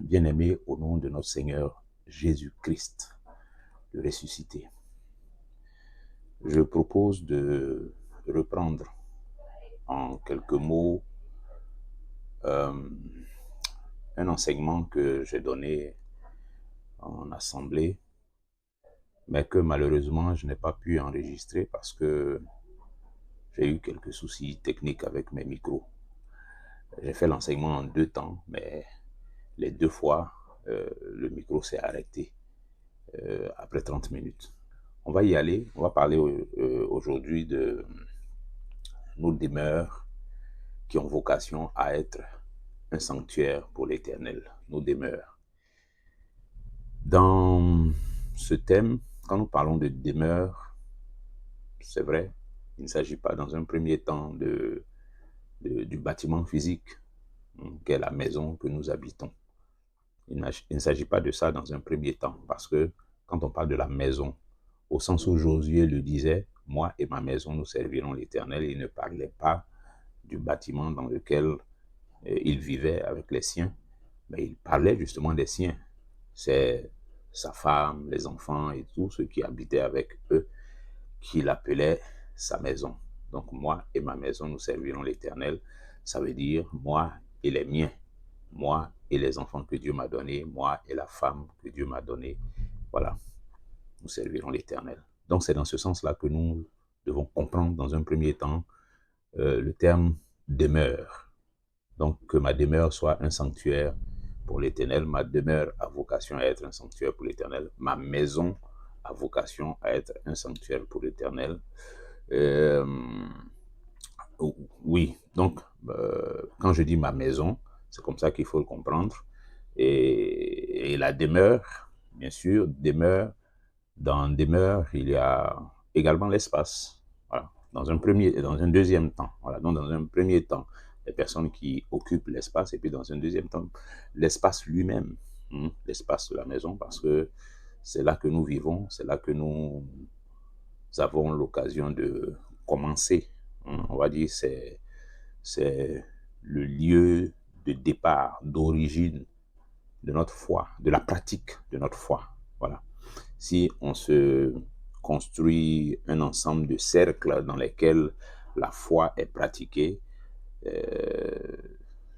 Bien-aimés, au nom de notre Seigneur Jésus-Christ, le ressuscité, je propose de reprendre en quelques mots un enseignement que j'ai donné en assemblée, mais que malheureusement je n'ai pas pu enregistrer parce que j'ai eu quelques soucis techniques avec mes micros. J'ai fait l'enseignement en 2 temps, mais les 2 fois, le micro s'est arrêté après 30 minutes. On va y aller, on va parler aujourd'hui de nos demeures qui ont vocation à être un sanctuaire pour l'Éternel, nos demeures. Dans ce thème, quand nous parlons de demeure, c'est vrai, il ne s'agit pas dans un premier temps du bâtiment physique, qu'est la maison que nous habitons. Il ne s'agit pas de ça dans un premier temps, parce que quand on parle de la maison, au sens où Josué le disait, « Moi et ma maison, nous servirons l'Éternel », il ne parlait pas du bâtiment dans lequel il vivait avec les siens, mais il parlait justement des siens. C'est sa femme, les enfants et tous ceux qui habitaient avec eux qu'il appelait sa maison. Donc, moi et ma maison, nous servirons l'Éternel. Ça veut dire moi et les miens, moi et les enfants que Dieu m'a donnés, moi et la femme que Dieu m'a donnée. Voilà, nous servirons l'Éternel. Donc, c'est dans ce sens-là que nous devons comprendre dans un premier temps le terme demeure. Donc, que ma demeure soit un sanctuaire pour l'Éternel. Ma demeure a vocation à être un sanctuaire pour l'Éternel. Ma maison a vocation à être un sanctuaire pour l'Éternel. Oui, donc, quand je dis ma maison, c'est comme ça qu'il faut le comprendre. Et la demeure, bien sûr, demeure. Dans demeure, il y a également l'espace. Voilà. Dans un deuxième temps. Voilà. Donc, dans un premier temps, les personnes qui occupent l'espace, et puis dans un deuxième temps, l'espace lui-même, l'espace de la maison, parce que c'est là que nous vivons, c'est là que nous avons l'occasion de commencer. On va dire c'est le lieu de départ, d'origine de notre foi, de la pratique de notre foi. Voilà. Si on se construit un ensemble de cercles dans lesquels la foi est pratiquée,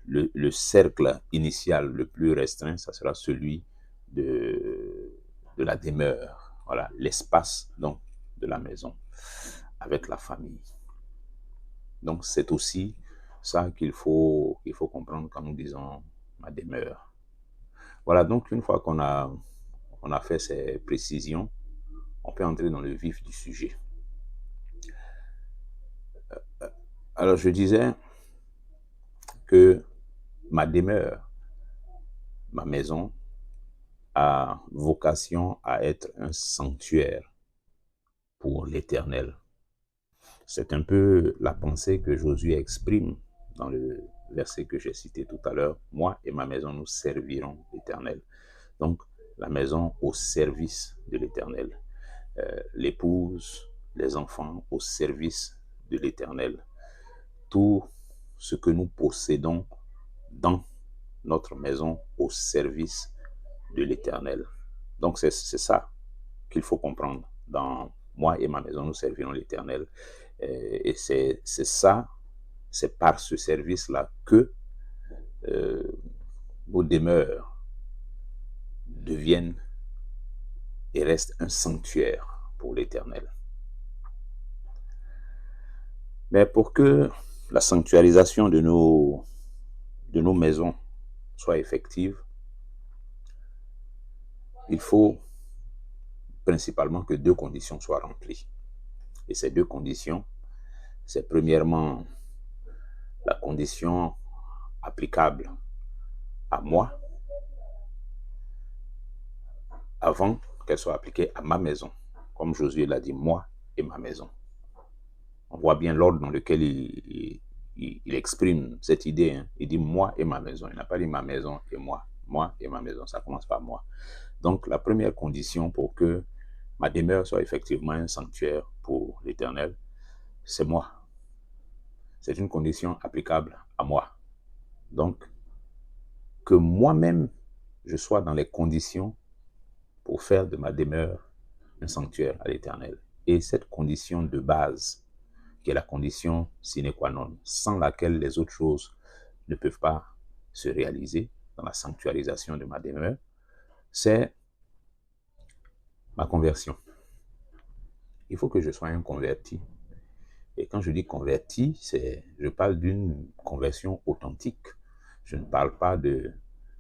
le cercle initial le plus restreint, ça sera celui de la demeure, voilà, l'espace donc de la maison avec la famille. Donc c'est aussi ça qu'il faut comprendre quand nous disons ma demeure. Voilà, donc une fois qu'on a fait ces précisions, on peut entrer dans le vif du sujet. Alors je disais que ma demeure, ma maison, a vocation à être un sanctuaire pour l'Éternel. C'est un peu la pensée que Josué exprime dans le verset que j'ai cité tout à l'heure. Moi et ma maison, nous servirons l'Éternel. Donc, la maison au service de l'Éternel. L'épouse, les enfants au service de l'Éternel. Tout ce que nous possédons dans notre maison au service de l'Éternel. Donc, c'est ça qu'il faut comprendre. Dans moi et ma maison, nous servirons l'Éternel. Et c'est ça, c'est par ce service-là que nos demeures deviennent et restent un sanctuaire pour l'Éternel. Mais pour que la sanctuarisation de nos maisons soit effective, il faut principalement que 2 conditions soient remplies. Et ces 2 conditions, c'est premièrement la condition applicable à moi avant qu'elle soit appliquée à ma maison. Comme Josué l'a dit, moi et ma maison. On voit bien l'ordre dans lequel il exprime cette idée. Hein. Il dit moi et ma maison. Il n'a pas dit ma maison et moi. Moi et ma maison. Ça commence par moi. Donc, la première condition pour que ma demeure soit effectivement un sanctuaire pour l'Éternel, c'est moi. C'est une condition applicable à moi. Donc, que moi-même, je sois dans les conditions pour faire de ma demeure un sanctuaire à l'Éternel. Et cette condition de base, qui est la condition sine qua non, sans laquelle les autres choses ne peuvent pas se réaliser dans la sanctuarisation de ma demeure, c'est ma conversion. Il faut que je sois un converti. Et quand je dis converti, je parle d'une conversion authentique. Je ne parle pas de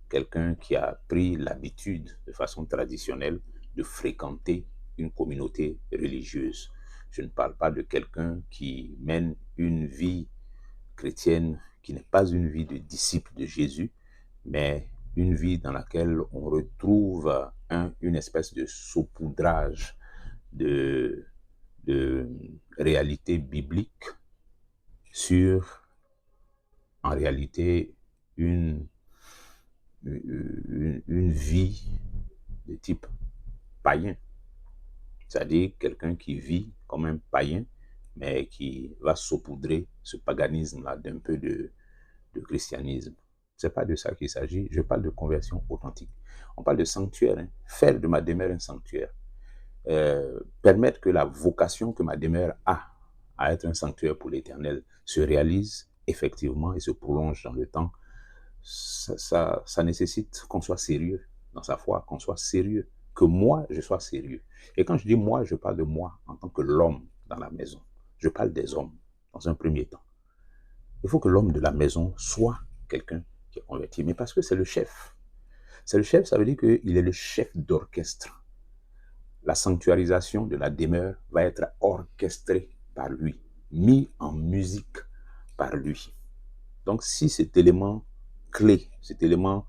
quelqu'un qui a pris l'habitude, de façon traditionnelle, de fréquenter une communauté religieuse. Je ne parle pas de quelqu'un qui mène une vie chrétienne qui n'est pas une vie de disciple de Jésus, mais une vie dans laquelle on retrouve une espèce de saupoudrage de, de réalité biblique sur, en réalité, une vie de type païen. C'est-à-dire quelqu'un qui vit comme un païen, mais qui va saupoudrer ce paganisme-là d'un peu de christianisme. Ce n'est pas de ça qu'il s'agit. Je parle de conversion authentique. On parle de sanctuaire. Hein. Faire de ma demeure un sanctuaire. Permettre que la vocation que ma demeure a à être un sanctuaire pour l'Éternel se réalise effectivement et se prolonge dans le temps. Ça nécessite qu'on soit sérieux dans sa foi, qu'on soit sérieux, que moi, je sois sérieux. Et quand je dis moi, je parle de moi en tant que l'homme dans la maison. Je parle des hommes dans un premier temps. Il faut que l'homme de la maison soit quelqu'un qui est converti, mais parce que c'est le chef. C'est le chef, ça veut dire qu'il est le chef d'orchestre. La sanctuarisation de la demeure va être orchestrée par lui, mis en musique par lui. Donc si cet élément clé, cet élément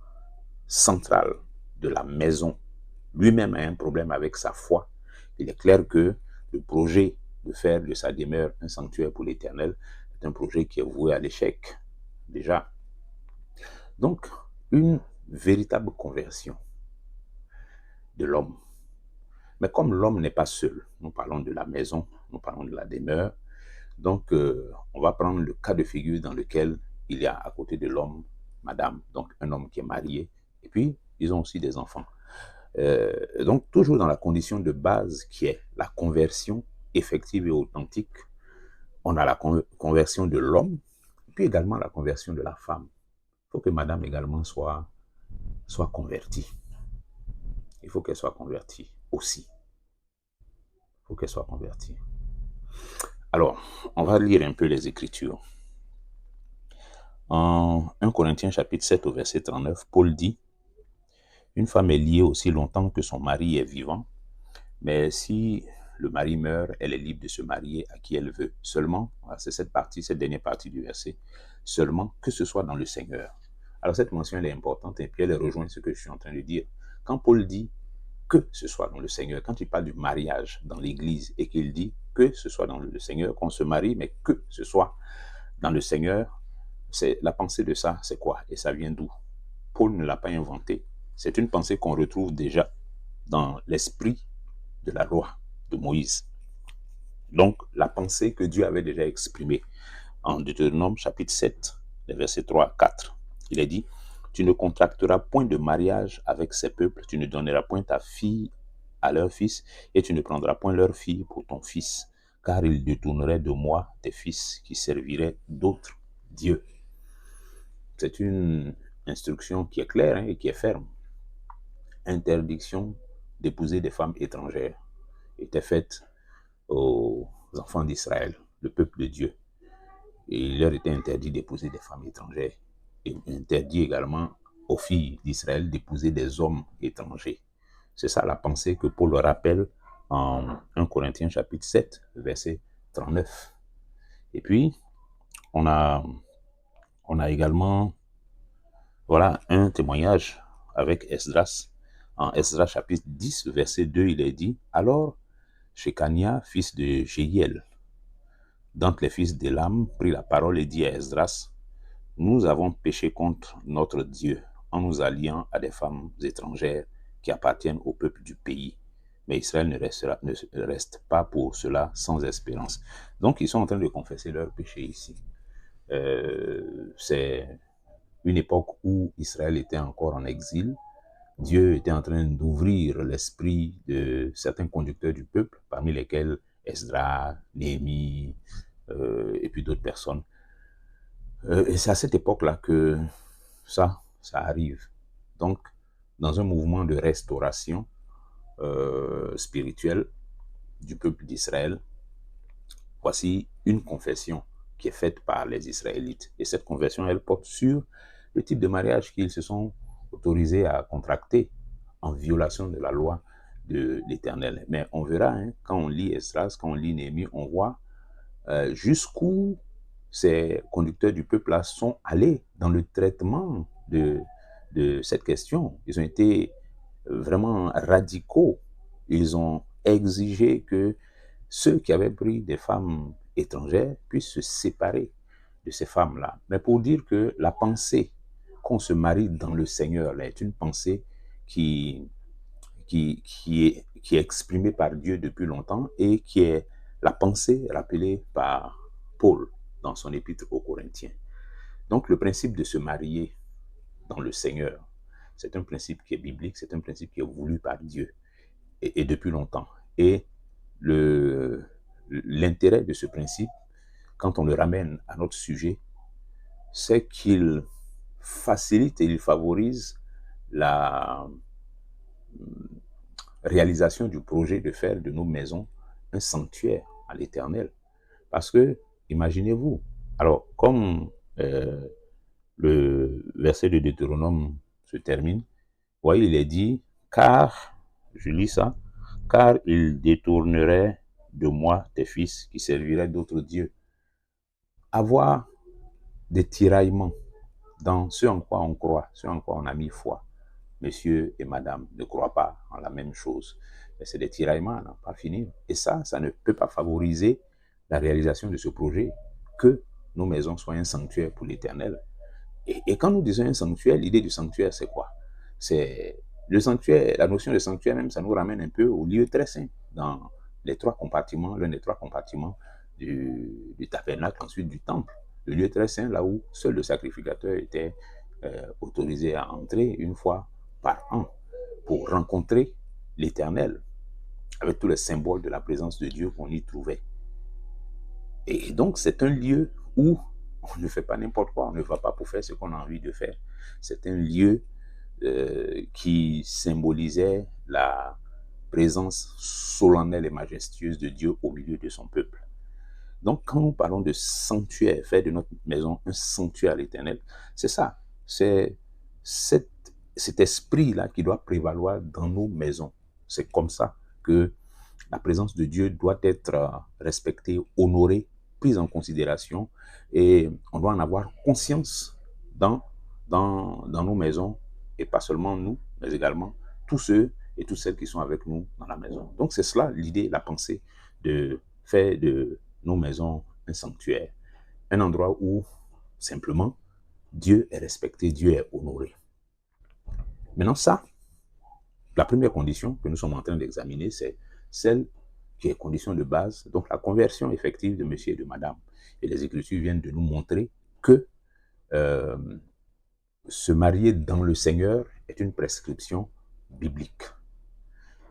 central de la maison, lui-même a un problème avec sa foi, il est clair que le projet de faire de sa demeure un sanctuaire pour l'Éternel est un projet qui est voué à l'échec, déjà. Donc, une véritable conversion de l'homme. Mais comme l'homme n'est pas seul, nous parlons de la maison, nous parlons de la demeure, donc on va prendre le cas de figure dans lequel il y a à côté de l'homme, madame, donc un homme qui est marié, et puis ils ont aussi des enfants. Donc toujours dans la condition de base qui est la conversion effective et authentique, on a la conversion de l'homme, puis également la conversion de la femme. Il faut que madame également soit convertie. Il faut qu'elle soit convertie aussi. Il faut qu'elle soit convertie. Alors, on va lire un peu les Écritures. En 1 Corinthiens chapitre 7 au verset 39, Paul dit « Une femme est liée aussi longtemps que son mari est vivant, mais si le mari meurt, elle est libre de se marier à qui elle veut. Seulement, c'est cette dernière partie du verset, seulement que ce soit dans le Seigneur. » Alors cette mention, elle est importante et puis elle rejoint ce que je suis en train de dire. Quand Paul dit que ce soit dans le Seigneur, quand il parle du mariage dans l'Église et qu'il dit que ce soit dans le Seigneur, qu'on se marie, mais que ce soit dans le Seigneur, c'est la pensée de ça, c'est quoi? Et ça vient d'où? Paul ne l'a pas inventé. C'est une pensée qu'on retrouve déjà dans l'esprit de la loi de Moïse. Donc, la pensée que Dieu avait déjà exprimée en Deutéronome chapitre 7, les versets 3 à 4. Il est dit, « Tu ne contracteras point de mariage avec ces peuples, tu ne donneras point ta fille à leur fils, et tu ne prendras point leur fille pour ton fils, car ils détourneraient de moi tes fils qui serviraient d'autres dieux. » C'est une instruction qui est claire et qui est ferme. Interdiction d'épouser des femmes étrangères était faite aux enfants d'Israël, le peuple de Dieu. Et il leur était interdit d'épouser des femmes étrangères. Et interdit également aux filles d'Israël d'épouser des hommes étrangers. C'est ça la pensée que Paul rappelle en 1 Corinthiens chapitre 7, verset 39. Et puis, on a également un témoignage avec Esdras. En Esdras chapitre 10, verset 2, il est dit, « Alors, Shekania, fils de Jéhiel, d'entre les fils d'Élam, prit la parole et dit à Esdras, « Nous avons péché contre notre Dieu en nous alliant à des femmes étrangères qui appartiennent au peuple du pays. Mais Israël ne reste pas pour cela sans espérance. » Donc, ils sont en train de confesser leur péché ici. C'est une époque où Israël était encore en exil, Dieu était en train d'ouvrir l'esprit de certains conducteurs du peuple, parmi lesquels Esdras, Néhémie, et puis d'autres personnes. Et c'est à cette époque-là que ça arrive. Donc, dans un mouvement de restauration spirituelle du peuple d'Israël, voici une confession qui est faite par les Israélites. Et cette confession, elle porte sur le type de mariage qu'ils se sont autorisés à contracter en violation de la loi de l'Éternel. Mais on verra, hein, quand on lit Esdras, quand on lit Néhémie, on voit jusqu'où ces conducteurs du peuple-là sont allés dans le traitement de cette question. Ils ont été vraiment radicaux. Ils ont exigé que ceux qui avaient pris des femmes étrangères puissent se séparer de ces femmes-là. Mais pour dire que la pensée qu'on se marie dans le Seigneur là, est une pensée qui, qui est exprimée par Dieu depuis longtemps et qui est la pensée rappelée par Paul dans son épître aux Corinthiens. Donc le principe de se marier dans le Seigneur, c'est un principe qui est biblique, c'est un principe qui est voulu par Dieu et depuis longtemps. Et l'intérêt de ce principe, quand on le ramène à notre sujet, c'est qu'il facilite et il favorise la réalisation du projet de faire de nos maisons un sanctuaire à l'Éternel. Parce que, imaginez-vous, alors comme le verset de Deutéronome se termine, vous voyez, il est dit, car, je lis ça, car il détournerait de moi tes fils qui serviraient d'autres dieux. Avoir des tiraillements dans ce en quoi on croit, ce en quoi on a mis foi. Monsieur et madame ne croient pas en la même chose. Mais c'est des tiraillements à n'en pas finir. Et ça ne peut pas favoriser la réalisation de ce projet, que nos maisons soient un sanctuaire pour l'Éternel. Et quand nous disons un sanctuaire, l'idée du sanctuaire, c'est quoi? C'est le sanctuaire, la notion de sanctuaire même, ça nous ramène un peu au lieu très saint, dans les trois compartiments, l'un des trois compartiments du tabernacle, ensuite du temple. Le lieu très saint, là où seul le sacrificateur était autorisé à entrer une fois par an pour rencontrer l'Éternel, avec tous les symboles de la présence de Dieu qu'on y trouvait. Et donc, c'est un lieu où on ne fait pas n'importe quoi, on ne va pas pour faire ce qu'on a envie de faire. C'est un lieu qui symbolisait la présence solennelle et majestueuse de Dieu au milieu de son peuple. Donc, quand nous parlons de sanctuaire, faire de notre maison un sanctuaire à l'Éternel, c'est ça. C'est cet esprit-là qui doit prévaloir dans nos maisons. C'est comme ça que la présence de Dieu doit être respectée, honorée, prise en considération, et on doit en avoir conscience dans nos maisons, et pas seulement nous, mais également tous ceux et toutes celles qui sont avec nous dans la maison. Donc c'est cela l'idée, la pensée de faire de nos maisons un sanctuaire, un endroit où simplement Dieu est respecté, Dieu est honoré. Maintenant ça, la première condition que nous sommes en train d'examiner, c'est celle qui est condition de base, donc la conversion effective de monsieur et de madame. Et les Écritures viennent de nous montrer que se marier dans le Seigneur est une prescription biblique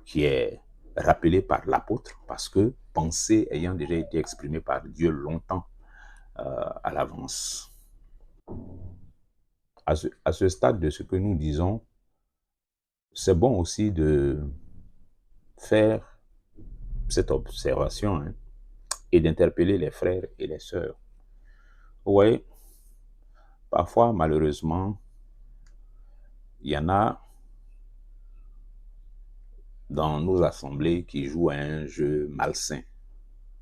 qui est rappelée par l'apôtre parce que pensée ayant déjà été exprimée par Dieu longtemps à l'avance. À ce stade de ce que nous disons, c'est bon aussi de faire cette observation, hein, et d'interpeller les frères et les sœurs. Vous voyez, parfois, malheureusement, il y en a dans nos assemblées qui jouent à un jeu malsain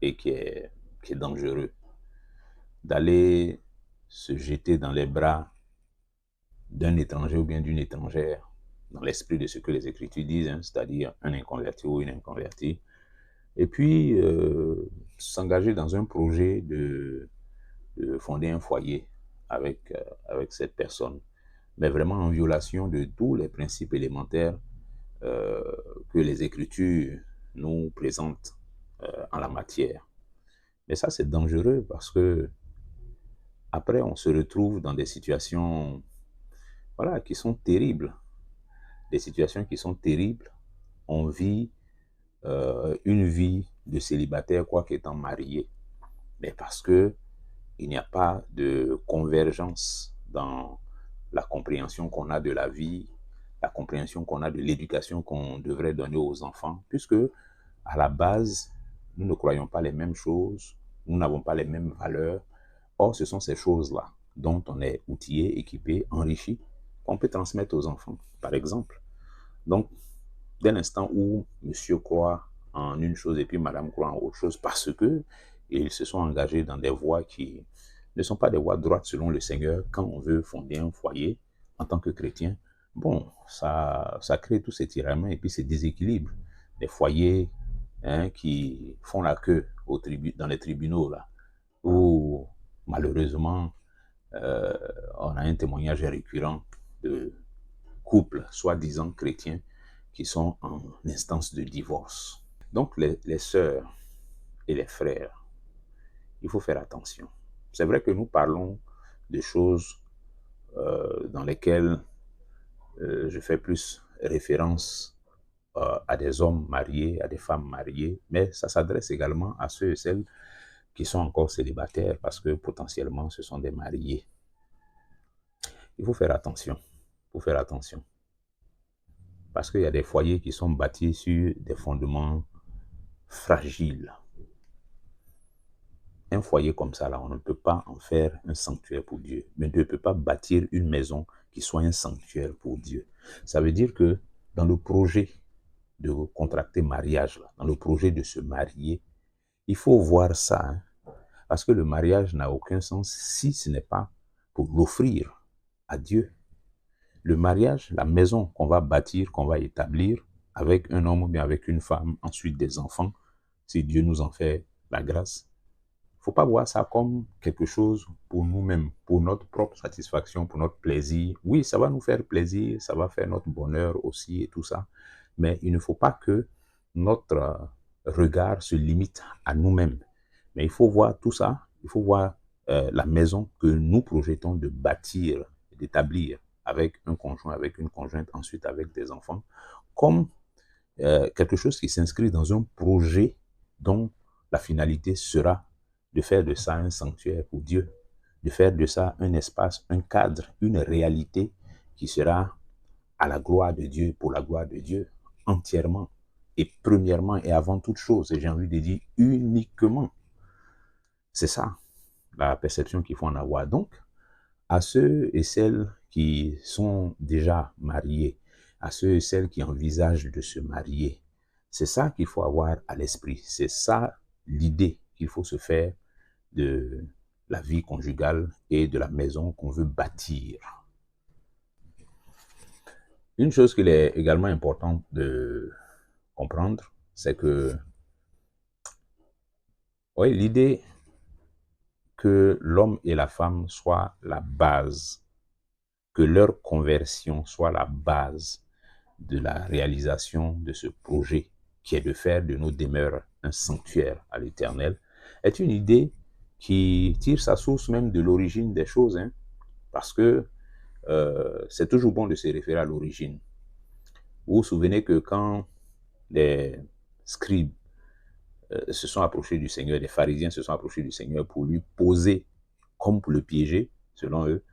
et qui est dangereux, d'aller se jeter dans les bras d'un étranger ou bien d'une étrangère, dans l'esprit de ce que les Écritures disent, hein, c'est-à-dire un inconverti ou une inconvertie, et puis s'engager dans un projet de fonder un foyer avec cette personne, mais vraiment en violation de tous les principes élémentaires que les Écritures nous présentent en la matière. Mais ça, c'est dangereux parce que après, on se retrouve dans des situations, voilà, qui sont terribles. des situations qui sont terribles. On vit une vie de célibataire, quoi qu'étant marié. Mais parce que il n'y a pas de convergence dans la compréhension qu'on a de la vie, la compréhension qu'on a de l'éducation qu'on devrait donner aux enfants, puisque à la base, nous ne croyons pas les mêmes choses, nous n'avons pas les mêmes valeurs. Or, ce sont ces choses-là dont on est outillé, équipé, enrichi, qu'on peut transmettre aux enfants, par exemple. Donc, dès l'instant où monsieur croit en une chose et puis madame croit en autre chose parce que ils se sont engagés dans des voies qui ne sont pas des voies droites selon le Seigneur quand on veut fonder un foyer en tant que chrétien, bon, ça crée tous ces tiraillements et puis ces déséquilibres. Des foyers qui font la queue dans les tribunaux, là, où malheureusement, euh, on a un témoignage récurrent de couples soi-disant chrétiens qui sont en instance de divorce. Donc les sœurs et les frères, il faut faire attention. C'est vrai que nous parlons de choses dans lesquelles je fais plus référence à des hommes mariés, à des femmes mariées, mais ça s'adresse également à ceux et celles qui sont encore célibataires parce que potentiellement ce sont des mariés. Il faut faire attention. Il faut faire attention. Parce qu'il y a des foyers qui sont bâtis sur des fondements fragiles. Un foyer comme ça, là, on ne peut pas en faire un sanctuaire pour Dieu. Mais on ne peut pas bâtir une maison qui soit un sanctuaire pour Dieu. Ça veut dire que dans le projet de contracter mariage, là, dans le projet de se marier, il faut voir ça. Parce que le mariage n'a aucun sens si ce n'est pas pour l'offrir à Dieu. Le mariage, la maison qu'on va bâtir, qu'on va établir avec un homme ou bien avec une femme, ensuite des enfants, si Dieu nous en fait la grâce, il ne faut pas voir ça comme quelque chose pour nous-mêmes, pour notre propre satisfaction, pour notre plaisir. Oui, ça va nous faire plaisir, ça va faire notre bonheur aussi et tout ça, mais il ne faut pas que notre regard se limite à nous-mêmes. Mais il faut voir tout ça, il faut voir la maison que nous projetons de bâtir, d'établir avec un conjoint, avec une conjointe, ensuite avec des enfants, comme quelque chose qui s'inscrit dans un projet dont la finalité sera de faire de ça un sanctuaire pour Dieu, de faire de ça un espace, un cadre, une réalité qui sera à la gloire de Dieu, pour la gloire de Dieu, entièrement, et premièrement et avant toute chose, et j'ai envie de dire uniquement. C'est ça, la perception qu'il faut en avoir. Donc, à ceux et celles qui sont déjà mariés, à ceux et celles qui envisagent de se marier, c'est ça qu'il faut avoir à l'esprit. C'est ça l'idée qu'il faut se faire de la vie conjugale et de la maison qu'on veut bâtir. Une chose qu'il est également important de comprendre, c'est que oui, l'idée que l'homme et la femme soient la base, que leur conversion soit la base de la réalisation de ce projet qui est de faire de nos demeures un sanctuaire à l'Éternel, est une idée qui tire sa source même de l'origine des choses, parce que c'est toujours bon de se référer à l'origine. Vous vous souvenez que quand les scribes se sont approchés du Seigneur, les pharisiens se sont approchés du Seigneur pour lui poser, comme pour le piéger, selon eux,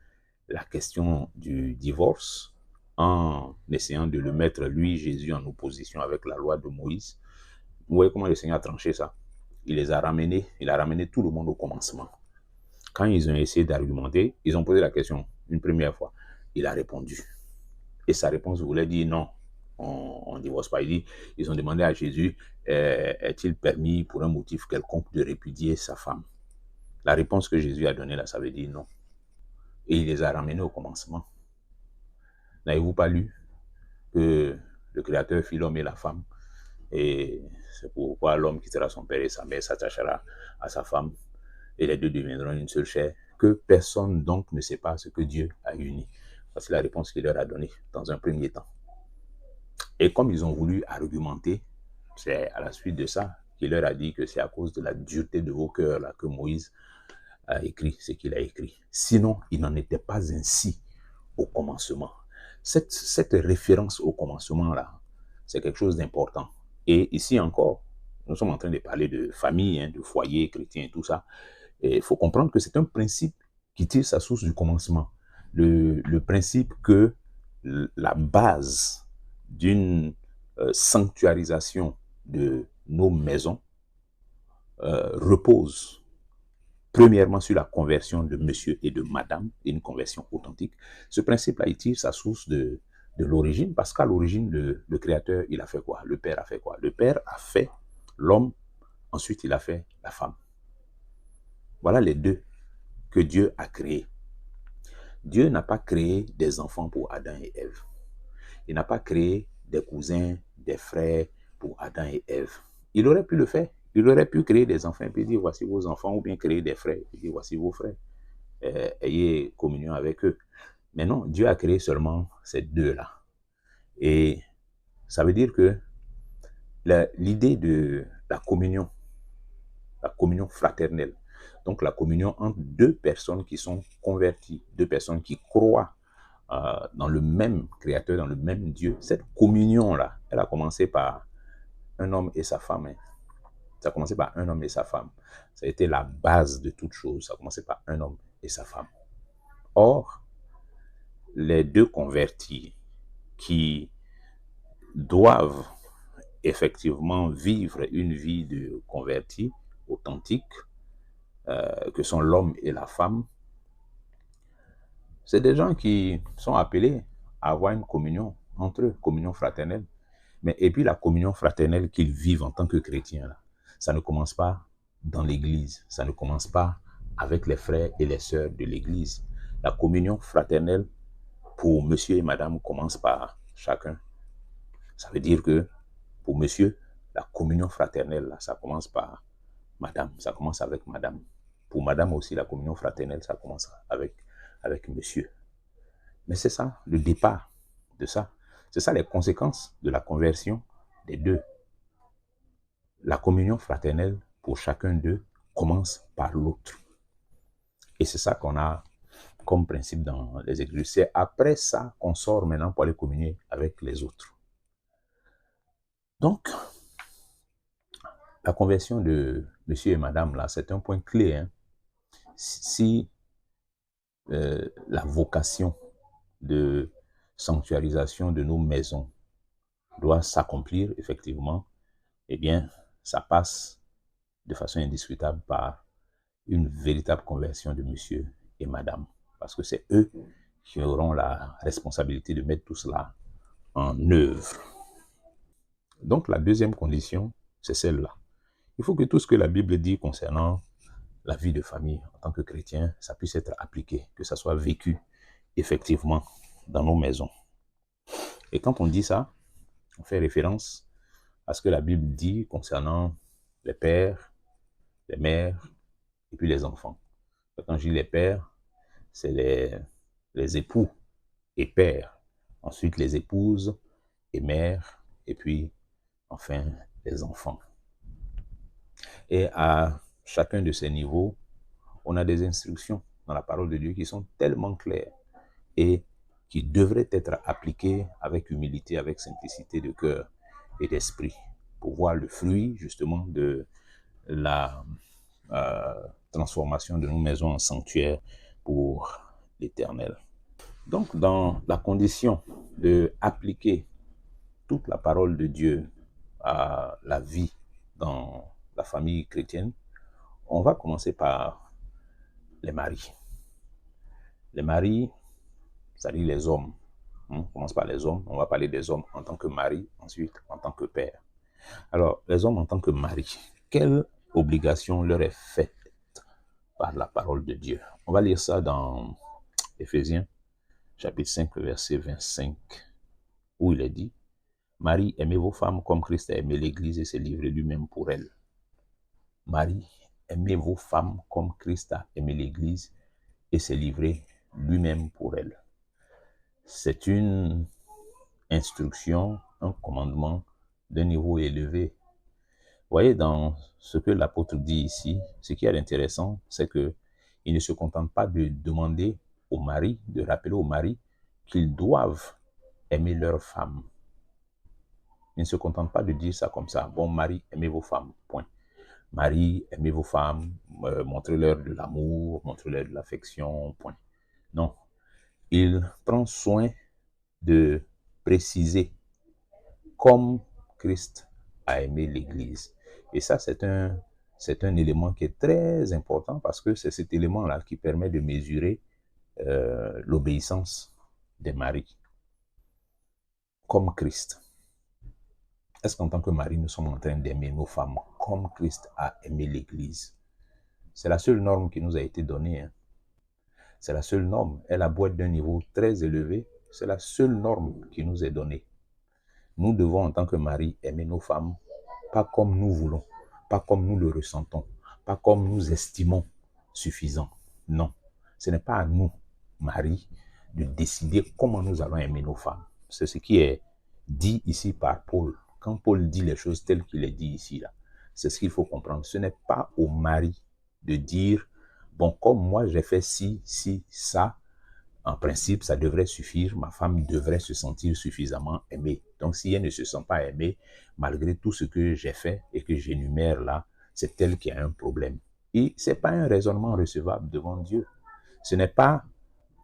la question du divorce, en essayant de le mettre, lui, Jésus, en opposition avec la loi de Moïse. Vous voyez comment le Seigneur a tranché ça? Il a ramené tout le monde au commencement. Quand ils ont essayé d'argumenter, ils ont posé la question une première fois. Il a répondu. Et sa réponse voulait dire non, on ne divorce pas. Ils ont demandé à Jésus, est-il permis pour un motif quelconque de répudier sa femme? La réponse que Jésus a donnée là, ça veut dire non. Et il les a ramenés au commencement. N'avez-vous pas lu que le Créateur fit l'homme et la femme, et c'est pourquoi l'homme quittera son père et sa mère, s'attachera à sa femme, et les deux deviendront une seule chair, que personne donc ne sait pas ce que Dieu a uni. C'est la réponse qu'il leur a donnée dans un premier temps. Et comme ils ont voulu argumenter, c'est à la suite de ça qu'il leur a dit que c'est à cause de la dureté de vos cœurs là, que Moïse a écrit ce qu'il a écrit. Sinon, il n'en était pas ainsi au commencement. cette référence au commencement-là, c'est quelque chose d'important. Et ici encore, nous sommes en train de parler de famille, hein, de foyer chrétien et tout ça. Et il faut comprendre que c'est un principe qui tire sa source du commencement. Le principe que la base d'une sanctuarisation de nos maisons repose premièrement sur la conversion de monsieur et de madame, une conversion authentique. Ce principe-là, il tire sa source de l'origine, parce qu'à l'origine, le Créateur, il a fait quoi? Le Père a fait quoi? Le Père a fait l'homme, ensuite il a fait la femme. Voilà les deux que Dieu a créés. Dieu n'a pas créé des enfants pour Adam et Ève. Il n'a pas créé des cousins, des frères pour Adam et Ève. Il aurait pu le faire. Il aurait pu créer des enfants et puis dire voici vos enfants, ou bien créer des frères et dire voici vos frères. Ayez communion avec eux. Mais non, Dieu a créé seulement ces deux-là. Et ça veut dire que l'idée de la communion fraternelle, donc la communion entre deux personnes qui sont converties, deux personnes qui croient dans le même Créateur, dans le même Dieu, cette communion-là, elle a commencé par un homme et sa femme. Ça a commencé par un homme et sa femme. Ça a été la base de toute chose. Ça a commencé par un homme et sa femme. Or, les deux convertis qui doivent effectivement vivre une vie de converti authentique, que sont l'homme et la femme, c'est des gens qui sont appelés à avoir une communion entre eux, communion fraternelle. Mais et puis la communion fraternelle qu'ils vivent en tant que chrétiens, là, ça ne commence pas dans l'église, ça ne commence pas avec les frères et les sœurs de l'église. La communion fraternelle pour monsieur et madame commence par chacun. Ça veut dire que pour monsieur, la communion fraternelle, là, ça commence par madame, ça commence avec madame. Pour madame aussi, la communion fraternelle, ça commence avec monsieur. Mais c'est ça, le départ de ça. C'est ça les conséquences de la conversion des deux. La communion fraternelle pour chacun d'eux commence par l'autre. Et c'est ça qu'on a comme principe dans les églises. C'est après ça qu'on sort maintenant pour aller communier avec les autres. Donc, la conversion de monsieur et madame, là, c'est un point clé. Hein. Si la vocation de sanctuarisation de nos maisons doit s'accomplir, effectivement, eh bien, ça passe de façon indiscutable par une véritable conversion de monsieur et madame. Parce que c'est eux qui auront la responsabilité de mettre tout cela en œuvre. Donc, la deuxième condition, c'est celle-là. Il faut que tout ce que la Bible dit concernant la vie de famille en tant que chrétien, ça puisse être appliqué, que ça soit vécu effectivement dans nos maisons. Et quand on dit ça, on fait référence à ce que la Bible dit concernant les pères, les mères et puis les enfants. Quand je dis les pères, c'est les époux et pères. Ensuite, les épouses et mères. Et puis, enfin, les enfants. Et à chacun de ces niveaux, on a des instructions dans la parole de Dieu qui sont tellement claires et qui devraient être appliquées avec humilité, avec simplicité de cœur et d'esprit, pour voir le fruit justement de la transformation de nos maisons en sanctuaire pour l'Éternel. Donc, dans la condition de appliquer toute la parole de Dieu à la vie dans la famille chrétienne, on va commencer par les maris. Les maris, c'est-à-dire les hommes. On commence par les hommes. On va parler des hommes en tant que mari, ensuite en tant que père. Alors, les hommes en tant que mari, quelle obligation leur est faite par la parole de Dieu? On va lire ça dans Éphésiens, chapitre 5, verset 25, où il est dit: Marie, aimez vos femmes comme Christ a aimé l'Église et s'est livré lui-même pour elle. Marie, aimez vos femmes comme Christ a aimé l'Église et s'est livré lui-même pour elle. C'est une instruction, un commandement d'un niveau élevé. Vous voyez, dans ce que l'apôtre dit ici, ce qui est intéressant, c'est que il ne se contente pas de demander au mari, de rappeler au mari qu'ils doivent aimer leurs femmes. Ils ne se contentent pas de dire ça comme ça. Bon, mari, aimez vos femmes, point. Mari, aimez vos femmes, montrez-leur de l'amour, montrez-leur de l'affection, point. Non. Il prend soin de préciser comme Christ a aimé l'Église. Et ça, c'est un élément qui est très important parce que c'est cet élément-là qui permet de mesurer l'obéissance des maris. Comme Christ. Est-ce qu'en tant que mari, nous sommes en train d'aimer nos femmes comme Christ a aimé l'Église? C'est la seule norme qui nous a été donnée. Hein. C'est la seule norme. Elle a beau être d'un niveau très élevé, c'est la seule norme qui nous est donnée. Nous devons, en tant que mari, aimer nos femmes, pas comme nous voulons, pas comme nous le ressentons, pas comme nous estimons suffisant. Non, ce n'est pas à nous, mari, de décider comment nous allons aimer nos femmes. C'est ce qui est dit ici par Paul. Quand Paul dit les choses telles qu'il est dit ici, là, c'est ce qu'il faut comprendre. Ce n'est pas au mari de dire, bon, comme moi j'ai fait ci, ça, en principe, ça devrait suffire. Ma femme devrait se sentir suffisamment aimée. Donc, si elle ne se sent pas aimée, malgré tout ce que j'ai fait et que j'énumère là, c'est elle qui a un problème. Et ce n'est pas un raisonnement recevable devant Dieu. Ce n'est pas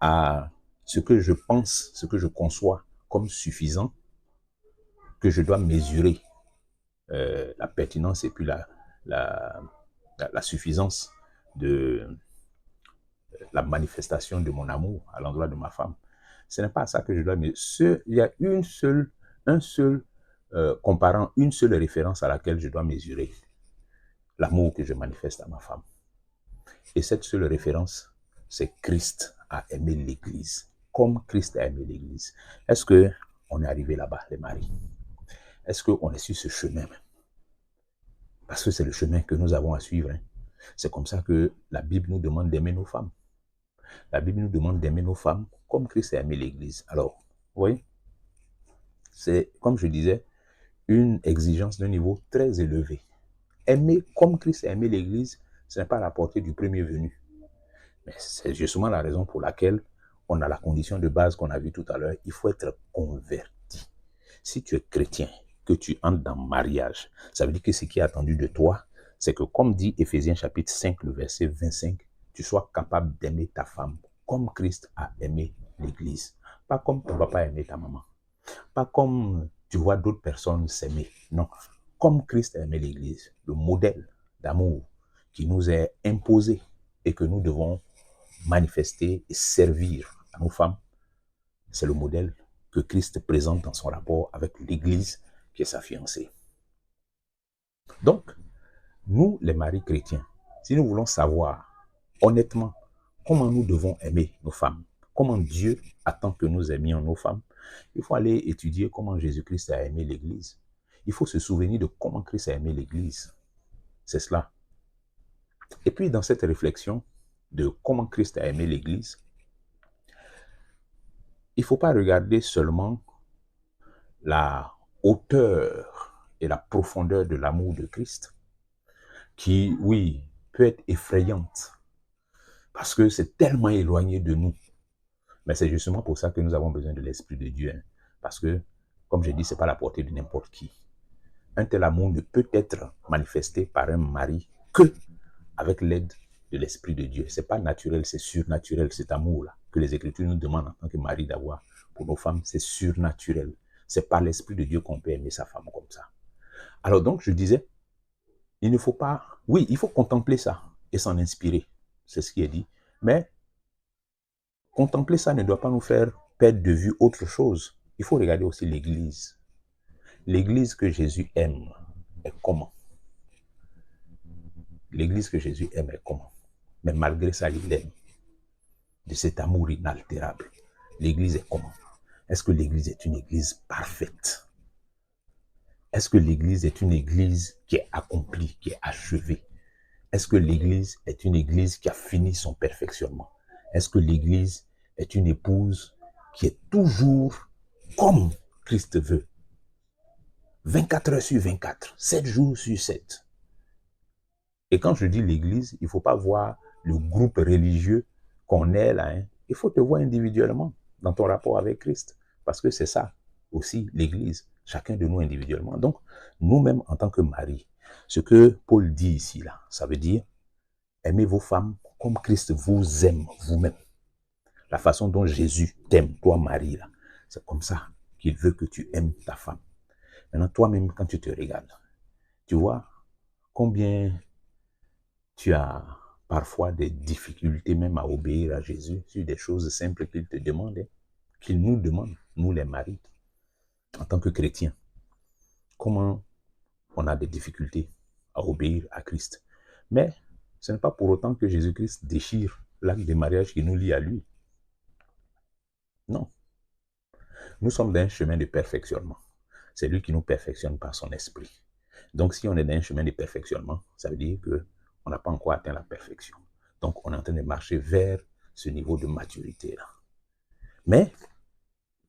à ce que je pense, ce que je conçois comme suffisant que je dois mesurer la pertinence et puis la suffisance de la manifestation de mon amour à l'endroit de ma femme. Ce n'est pas à ça que je dois mesurer. Il y a comparant une seule référence à laquelle je dois mesurer l'amour que je manifeste à ma femme. Et cette seule référence, c'est Christ a aimé l'Église, comme Christ a aimé l'Église. Est-ce qu'on est arrivé là-bas, les maris? Est-ce qu'on est sur ce chemin? Parce que c'est le chemin que nous avons à suivre. Hein. C'est comme ça que la Bible nous demande d'aimer nos femmes. La Bible nous demande d'aimer nos femmes comme Christ a aimé l'Église. Alors, vous voyez, c'est, comme je disais, une exigence d'un niveau très élevé. Aimer comme Christ a aimé l'Église, ce n'est pas à la portée du premier venu. Mais c'est justement la raison pour laquelle on a la condition de base qu'on a vue tout à l'heure. Il faut être converti. Si tu es chrétien, que tu entres dans le mariage, ça veut dire que ce qui est attendu de toi, c'est que comme dit Éphésiens chapitre 5, le verset 25, tu sois capable d'aimer ta femme comme Christ a aimé l'Église. Pas comme ton papa a aimé ta maman. Pas comme tu vois d'autres personnes s'aimer. Non. Comme Christ a aimé l'Église. Le modèle d'amour qui nous est imposé et que nous devons manifester et servir à nos femmes, c'est le modèle que Christ présente dans son rapport avec l'Église qui est sa fiancée. Donc, nous, les maris chrétiens, si nous voulons savoir honnêtement comment nous devons aimer nos femmes, comment Dieu attend que nous aimions nos femmes, il faut aller étudier comment Jésus-Christ a aimé l'Église. Il faut se souvenir de comment Christ a aimé l'Église. C'est cela. Et puis, dans cette réflexion de comment Christ a aimé l'Église, il ne faut pas regarder seulement la hauteur et la profondeur de l'amour de Christ, qui, oui, peut être effrayante, parce que c'est tellement éloigné de nous. Mais c'est justement pour ça que nous avons besoin de l'Esprit de Dieu. Hein, parce que, comme je dis, ce n'est pas la portée de n'importe qui. Un tel amour ne peut être manifesté par un mari que avec l'aide de l'Esprit de Dieu. Ce n'est pas naturel, c'est surnaturel, cet amour-là que les Écritures nous demandent en tant que mari d'avoir pour nos femmes, c'est surnaturel. C'est par l'Esprit de Dieu qu'on peut aimer sa femme comme ça. Alors donc, je disais, il ne faut pas... Oui, il faut contempler ça et s'en inspirer. C'est ce qui est dit. Mais contempler ça ne doit pas nous faire perdre de vue autre chose. Il faut regarder aussi l'Église. L'Église que Jésus aime est comment? L'Église que Jésus aime est comment? Mais malgré ça, il aime. De cet amour inaltérable. L'Église est comment? Est-ce que l'Église est une Église parfaite? Est-ce que l'Église est une Église qui est accomplie, qui est achevée? Est-ce que l'Église est une Église qui a fini son perfectionnement? Est-ce que l'Église est une épouse qui est toujours comme Christ veut? 24 heures sur 24, 7 jours sur 7. Et quand je dis l'Église, il ne faut pas voir le groupe religieux qu'on est là. Hein. Il faut te voir individuellement dans ton rapport avec Christ. Parce que c'est ça aussi l'Église, chacun de nous individuellement. Donc, nous-mêmes en tant que mari, ce que Paul dit ici, là, ça veut dire, aimez vos femmes comme Christ vous aime vous-même. La façon dont Jésus t'aime, toi Marie, là, c'est comme ça qu'il veut que tu aimes ta femme. Maintenant, toi-même, quand tu te regardes, tu vois combien tu as parfois des difficultés même à obéir à Jésus sur des choses simples qu'il te demande, qu'il nous demande, nous les maris, en tant que chrétiens. Comment on a des difficultés à obéir à Christ. Mais ce n'est pas pour autant que Jésus-Christ déchire l'acte de mariage qui nous lie à lui. Non. Nous sommes dans un chemin de perfectionnement. C'est lui qui nous perfectionne par son esprit. Donc, si on est dans un chemin de perfectionnement, ça veut dire qu'on n'a pas encore atteint la perfection. Donc, on est en train de marcher vers ce niveau de maturité-là. Mais,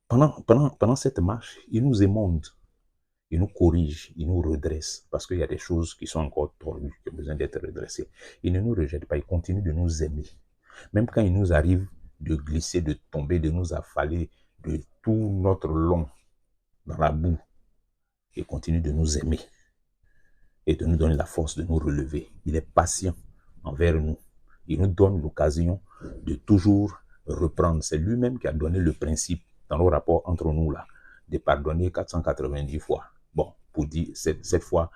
pendant cette marche, il nous émonde, il nous corrige, il nous redresse, parce qu'il y a des choses qui sont encore tordues, qui ont besoin d'être redressées. Il ne nous rejette pas, il continue de nous aimer. Même quand il nous arrive de glisser, de tomber, de nous affaler de tout notre long dans la boue, il continue de nous aimer et de nous donner la force de nous relever. Il est patient envers nous. Il nous donne l'occasion de toujours reprendre. C'est lui-même qui a donné le principe dans nos rapports entre nous là, de pardonner 490 fois. Bon, pour dire 7 fois,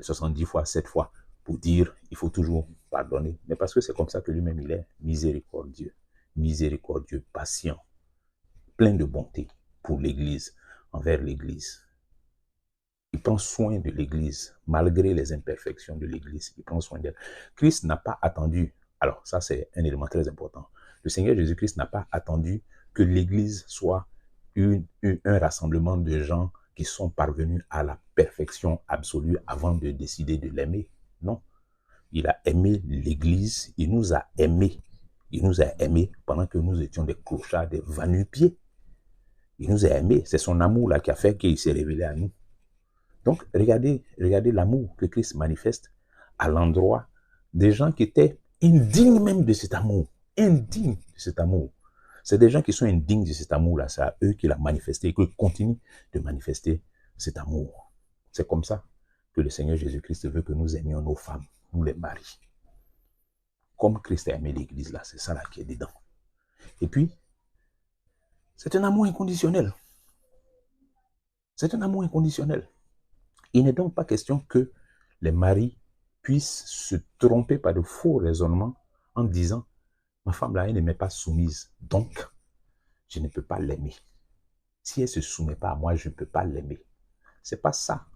70 fois, 7 fois, pour dire il faut toujours pardonner. Mais parce que c'est comme ça que lui-même il est miséricordieux, patient, plein de bonté pour l'Église, envers l'Église. Il prend soin de l'Église, malgré les imperfections de l'Église. Il prend soin d'elle. Christ n'a pas attendu, alors ça c'est un élément très important, le Seigneur Jésus-Christ n'a pas attendu que l'Église soit un rassemblement de gens qui sont parvenus à la perfection absolue avant de décider de l'aimer. Non, il a aimé l'Église, il nous a aimés. Il nous a aimés pendant que nous étions des clochards, des va-nu-pieds. Il nous a aimés, c'est son amour là qui a fait qu'il s'est révélé à nous. Donc, regardez l'amour que Christ manifeste à l'endroit des gens qui étaient indignes même de cet amour. Indignes de cet amour. C'est des gens qui sont indignes de cet amour-là. C'est à eux qu'il a manifesté et qu'il continue de manifester cet amour. C'est comme ça que le Seigneur Jésus-Christ veut que nous aimions nos femmes, nous les maris. Comme Christ a aimé l'Église, là, c'est ça là qui est dedans. Et puis, c'est un amour inconditionnel. C'est un amour inconditionnel. Il n'est donc pas question que les maris puissent se tromper par de faux raisonnements en disant « ma femme là, elle ne m'est pas soumise, donc je ne peux pas l'aimer. Si elle ne se soumet pas à moi, je ne peux pas l'aimer. » Ce n'est pas ça.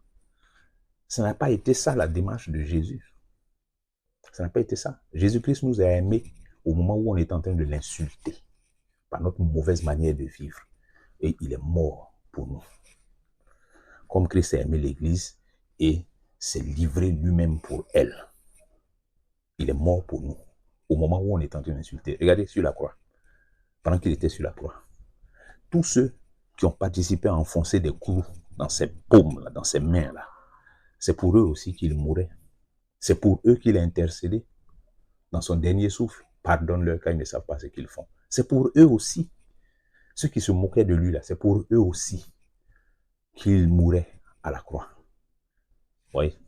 Ça n'a pas été ça la démarche de Jésus. Ça n'a pas été ça. Jésus-Christ nous a aimés au moment où on est en train de l'insulter par notre mauvaise manière de vivre. Et il est mort pour nous. Comme Christ a aimé l'Église et s'est livré lui-même pour elle. Il est mort pour nous. Au moment où on est en train d'insulter. Regardez sur la croix. Pendant qu'il était sur la croix. Tous ceux qui ont participé à enfoncer des clous dans ses paumes, là, dans ses mains, là, c'est pour eux aussi qu'il mourait. C'est pour eux qu'il a intercédé dans son dernier souffle. Pardonne-leur car ils ne savent pas ce qu'ils font. C'est pour eux aussi. Ceux qui se moquaient de lui, là, c'est pour eux aussi qu'il mourait à la croix. Oui.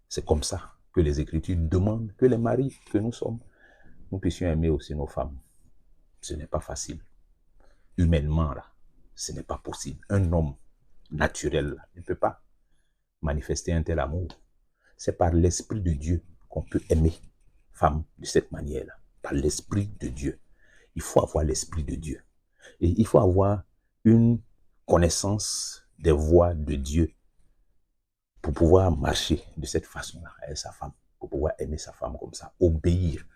C'est comme ça que les Écritures demandent que les maris que nous sommes, nous puissions aimer aussi nos femmes. Ce n'est pas facile. Humainement, là, ce n'est pas possible. Un homme naturel là, ne peut pas manifester un tel amour. C'est par l'Esprit de Dieu qu'on peut aimer femme de cette manière-là. Par l'Esprit de Dieu. Il faut avoir l'Esprit de Dieu. Et il faut avoir une connaissance des voies de Dieu pour pouvoir marcher de cette façon-là avec sa femme, pour pouvoir aimer sa femme comme ça, obéir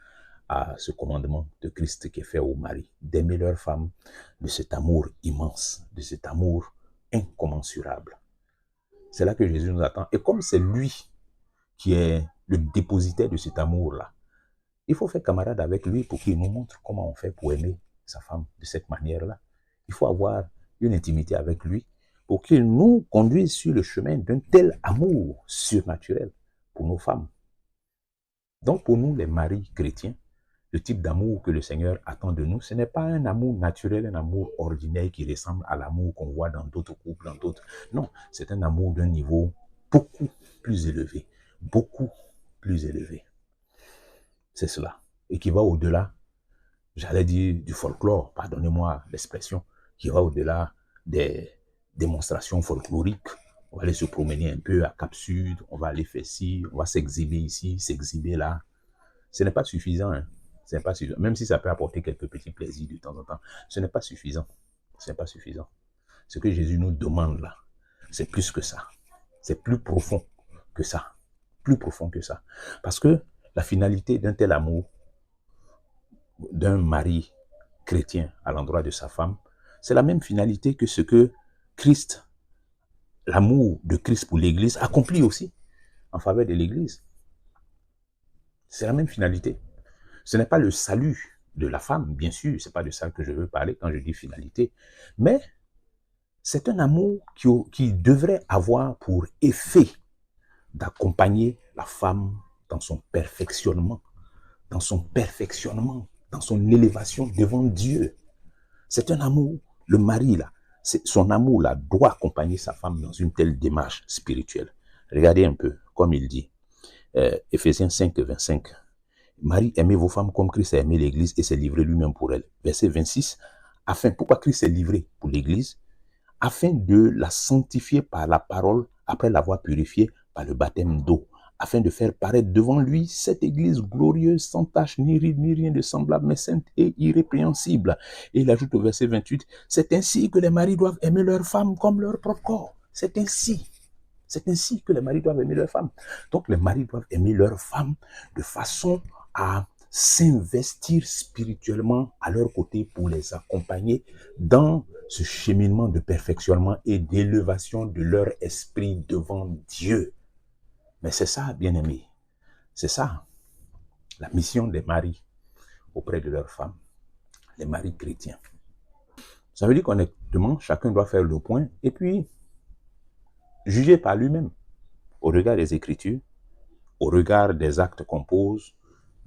à ce commandement de Christ qui est fait aux maris, d'aimer leur femme de cet amour immense, de cet amour incommensurable. C'est là que Jésus nous attend. Et comme c'est lui qui est le dépositaire de cet amour-là, il faut faire camarade avec lui pour qu'il nous montre comment on fait pour aimer sa femme de cette manière-là. Il faut avoir une intimité avec lui pour qu'il nous conduise sur le chemin d'un tel amour surnaturel pour nos femmes. Donc pour nous, les maris chrétiens, le type d'amour que le Seigneur attend de nous, ce n'est pas un amour naturel, un amour ordinaire qui ressemble à l'amour qu'on voit dans d'autres couples, dans d'autres. Non, c'est un amour d'un niveau beaucoup plus élevé, beaucoup plus élevé. C'est cela. Et qui va au-delà, j'allais dire, du folklore, pardonnez-moi l'expression, qui va au-delà des démonstrations folkloriques. On va aller se promener un peu à Cap-Sud, on va aller faire ci, on va s'exhiber ici, s'exhiber là. Ce n'est pas suffisant. Hein. Ce n'est pas suffisant. Même si ça peut apporter quelques petits plaisirs de temps en temps, ce n'est pas suffisant. Ce n'est pas suffisant. Ce que Jésus nous demande là, c'est plus que ça. C'est plus profond que ça. Plus profond que ça. Parce que la finalité d'un tel amour, d'un mari chrétien à l'endroit de sa femme, c'est la même finalité que ce que Christ, l'amour de Christ pour l'Église, accomplit aussi en faveur de l'Église. C'est la même finalité. Ce n'est pas le salut de la femme, bien sûr, ce n'est pas de ça que je veux parler quand je dis finalité, mais c'est un amour qui devrait avoir pour effet d'accompagner la femme dans son perfectionnement, dans son élévation devant Dieu. C'est un amour, le mari là, son amour là doit accompagner sa femme dans une telle démarche spirituelle. Regardez un peu, comme il dit, Éphésiens 5, 25. Marie, aimez vos femmes comme Christ a aimé l'Église et s'est livré lui-même pour elle. Verset 26. Pourquoi Christ s'est livré pour l'Église? Afin de la sanctifier par la parole, après l'avoir purifiée par le baptême d'eau, afin de faire paraître devant lui cette Église glorieuse, sans tache, ni ride, ni rien de semblable, mais sainte et irrépréhensible. Et il ajoute au verset 28, c'est ainsi que les maris doivent aimer leurs femmes comme leur propre corps. C'est ainsi. C'est ainsi que les maris doivent aimer leurs femmes. Donc les maris doivent aimer leurs femmes de façon à s'investir spirituellement à leur côté pour les accompagner dans ce cheminement de perfectionnement et d'élévation de leur esprit devant Dieu. Mais c'est ça, bien-aimés. C'est ça, la mission des maris auprès de leurs femmes, les maris chrétiens. Ça veut dire qu'honnêtement, chacun doit faire le point et puis juger par lui-même, au regard des Écritures, au regard des actes qu'on pose,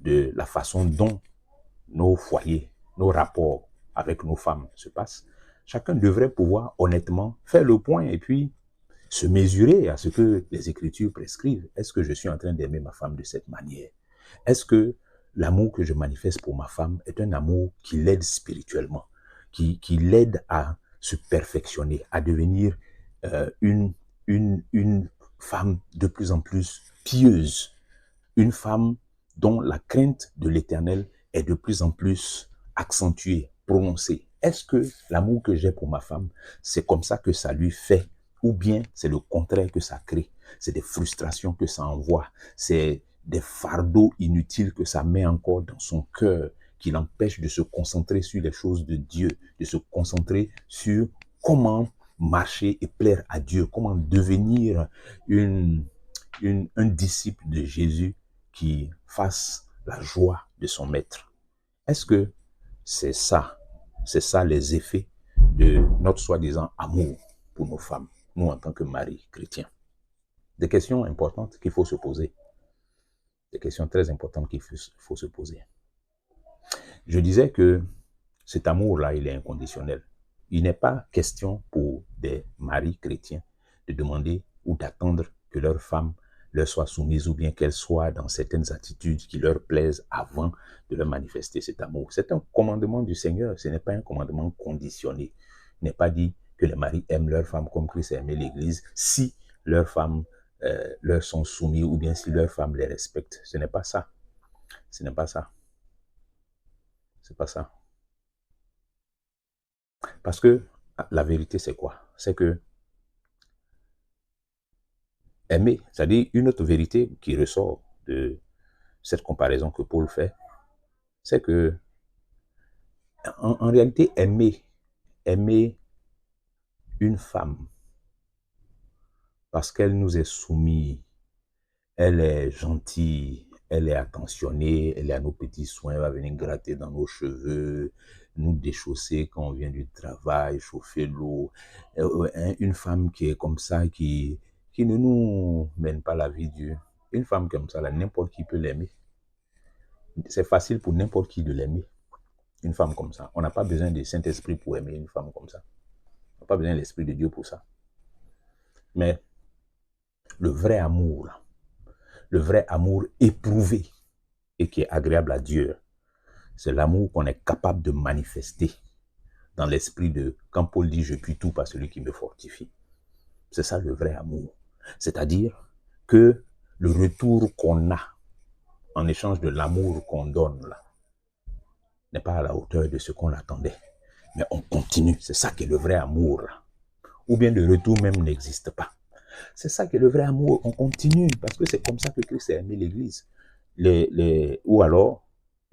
de la façon dont nos foyers, nos rapports avec nos femmes se passent, chacun devrait pouvoir honnêtement faire le point et puis se mesurer à ce que les Écritures prescrivent. Est-ce que je suis en train d'aimer ma femme de cette manière? Est-ce que l'amour que je manifeste pour ma femme est un amour qui l'aide spirituellement, qui l'aide à se perfectionner, à devenir une femme de plus en plus pieuse, une femme dont la crainte de l'Éternel est de plus en plus accentuée, prononcée. Est-ce que l'amour que j'ai pour ma femme, c'est comme ça que ça lui fait, ou bien c'est le contraire que ça crée? C'est des frustrations que ça envoie, c'est des fardeaux inutiles que ça met encore dans son cœur, qui l'empêche de se concentrer sur les choses de Dieu, de se concentrer sur comment marcher et plaire à Dieu, comment devenir un disciple de Jésus qui fasse la joie de son maître. Est-ce que c'est ça les effets de notre soi-disant amour pour nos femmes, nous en tant que mari chrétien? Des questions importantes qu'il faut se poser. Des questions très importantes qu'il faut se poser. Je disais que cet amour-là, il est inconditionnel. Il n'est pas question pour des maris chrétiens de demander ou d'attendre que leur femme leur soit soumise ou bien qu'elle soit dans certaines attitudes qui leur plaisent avant de leur manifester cet amour. C'est un commandement du Seigneur, ce n'est pas un commandement conditionné. Il n'est pas dit que les maris aiment leur femme comme Christ a aimé l'Église si leurs femmes leur sont soumises ou bien si leurs femmes les respectent. Ce n'est pas ça. Ce n'est pas ça. C'est pas ça. Parce que la vérité, c'est quoi? C'est que aimer, c'est-à-dire une autre vérité qui ressort de cette comparaison que Paul fait, c'est que en réalité, aimer une femme parce qu'elle nous est soumise, elle est gentille, elle est attentionnée, elle a nos petits soins, elle va venir gratter dans nos cheveux, nous déchausser quand on vient du travail, chauffer l'eau. Une femme qui est comme ça, qui ne nous mène pas la vie dure. Une femme comme ça, là, n'importe qui peut l'aimer. c'est facile pour n'importe qui de l'aimer, une femme comme ça. On n'a pas besoin du Saint-Esprit pour aimer une femme comme ça. On n'a pas besoin de l'Esprit de Dieu pour ça. Mais le vrai amour, le vrai amour éprouvé et qui est agréable à Dieu, c'est l'amour qu'on est capable de manifester dans l'esprit de, quand Paul dit « je puis tout par celui qui me fortifie ». C'est ça le vrai amour. C'est-à-dire que le retour qu'on a en échange de l'amour qu'on donne là, n'est pas à la hauteur de ce qu'on attendait. Mais on continue. C'est ça qui est le vrai amour. Ou bien le retour même n'existe pas. C'est ça qui est le vrai amour. On continue parce que c'est comme ça que Christ a aimé l'Église. Ou alors,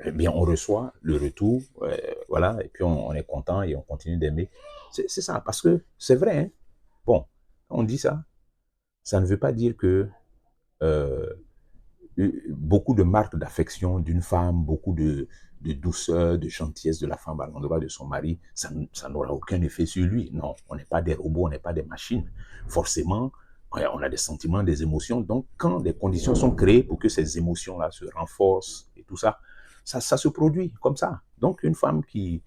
eh bien, on reçoit le retour, voilà, et puis on est content et on continue d'aimer. C'est ça, parce que c'est vrai. Hein? Bon, quand on dit ça, ça ne veut pas dire que beaucoup de marques d'affection d'une femme, beaucoup de douceur, de gentillesse de la femme à l'endroit de son mari, ça n'aura aucun effet sur lui. Non, on n'est pas des robots, on n'est pas des machines. Forcément, on a des sentiments, des émotions. Donc, quand les conditions sont créées pour que ces émotions-là se renforcent et tout ça, ça se produit comme ça. Donc, une femme qui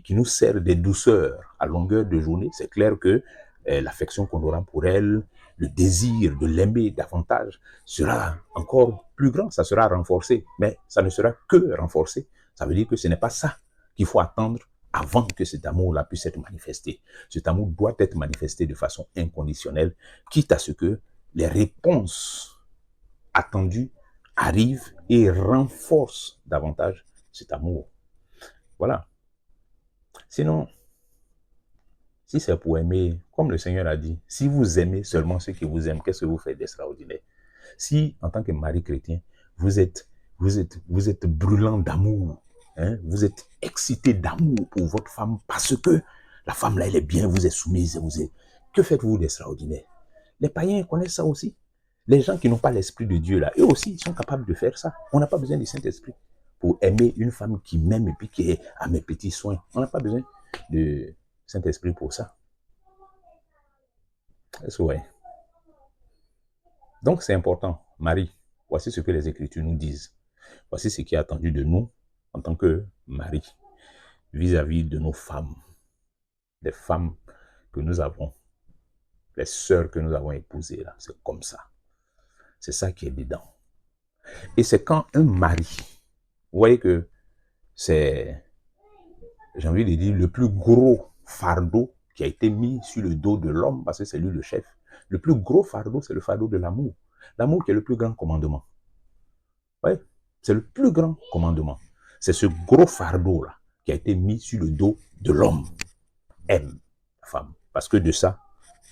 nous sert des douceurs à longueur de journée, c'est clair que l'affection qu'on aura pour elle, le désir de l'aimer davantage sera encore plus grand, ça sera renforcé, mais ça ne sera que renforcé. Ça veut dire que ce n'est pas ça qu'il faut attendre avant que cet amour-là puisse être manifesté. Cet amour doit être manifesté de façon inconditionnelle, quitte à ce que les réponses attendues arrivent et renforcent davantage cet amour. Voilà. Sinon, si c'est pour aimer, comme le Seigneur a dit, si vous aimez seulement ceux qui vous aiment, qu'est-ce que vous faites d'extraordinaire? Si, en tant que mari chrétien, vous êtes brûlant d'amour, hein, vous êtes excité d'amour pour votre femme parce que la femme là, elle est bien, vous êtes soumise, que faites-vous d'extraordinaire? Les païens connaissent ça aussi. Les gens qui n'ont pas l'Esprit de Dieu là, eux aussi, ils sont capables de faire ça. On n'a pas besoin du Saint-Esprit pour aimer une femme qui m'aime et puis qui est à mes petits soins. On n'a pas besoin de Saint-Esprit pour ça. Ouais. Donc c'est important. Marie, voici ce que les Écritures nous disent. Voici ce qui est attendu de nous en tant que mari vis-à-vis de nos femmes, les femmes que nous avons, les sœurs que nous avons épousées là. C'est comme ça. C'est ça qui est dedans. Et c'est quand un mari, vous voyez que c'est, j'ai envie de dire, le plus gros fardeau qui a été mis sur le dos de l'homme, parce que c'est lui le chef. Le plus gros fardeau, c'est le fardeau de l'amour. L'amour qui est le plus grand commandement. Oui, c'est le plus grand commandement. C'est ce gros fardeau-là qui a été mis sur le dos de l'homme. Aime la femme. Parce que de ça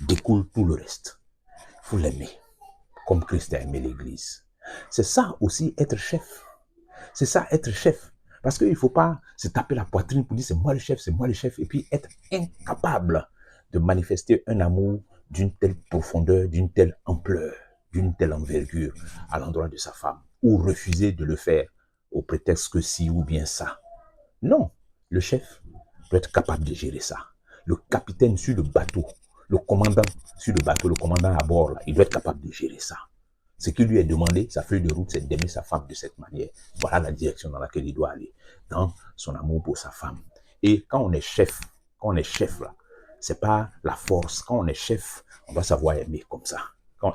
découle tout le reste. Il faut l'aimer, comme Christ a aimé l'Église. C'est ça aussi être chef. C'est ça être chef. Parce qu'il ne faut pas se taper la poitrine pour dire c'est moi le chef, et puis être incapable de manifester un amour d'une telle profondeur, d'une telle ampleur, d'une telle envergure à l'endroit de sa femme, ou refuser de le faire au prétexte que si ou bien ça. Non, le chef doit être capable de gérer ça. Le capitaine sur le bateau, le commandant sur le bateau, le commandant à bord, là, il doit être capable de gérer ça. Ce qui lui est demandé, sa feuille de route, c'est d'aimer sa femme de cette manière. Voilà la direction dans laquelle il doit aller, dans son amour pour sa femme. Et quand on est chef là, c'est pas la force. Quand on est chef, on doit savoir aimer comme ça.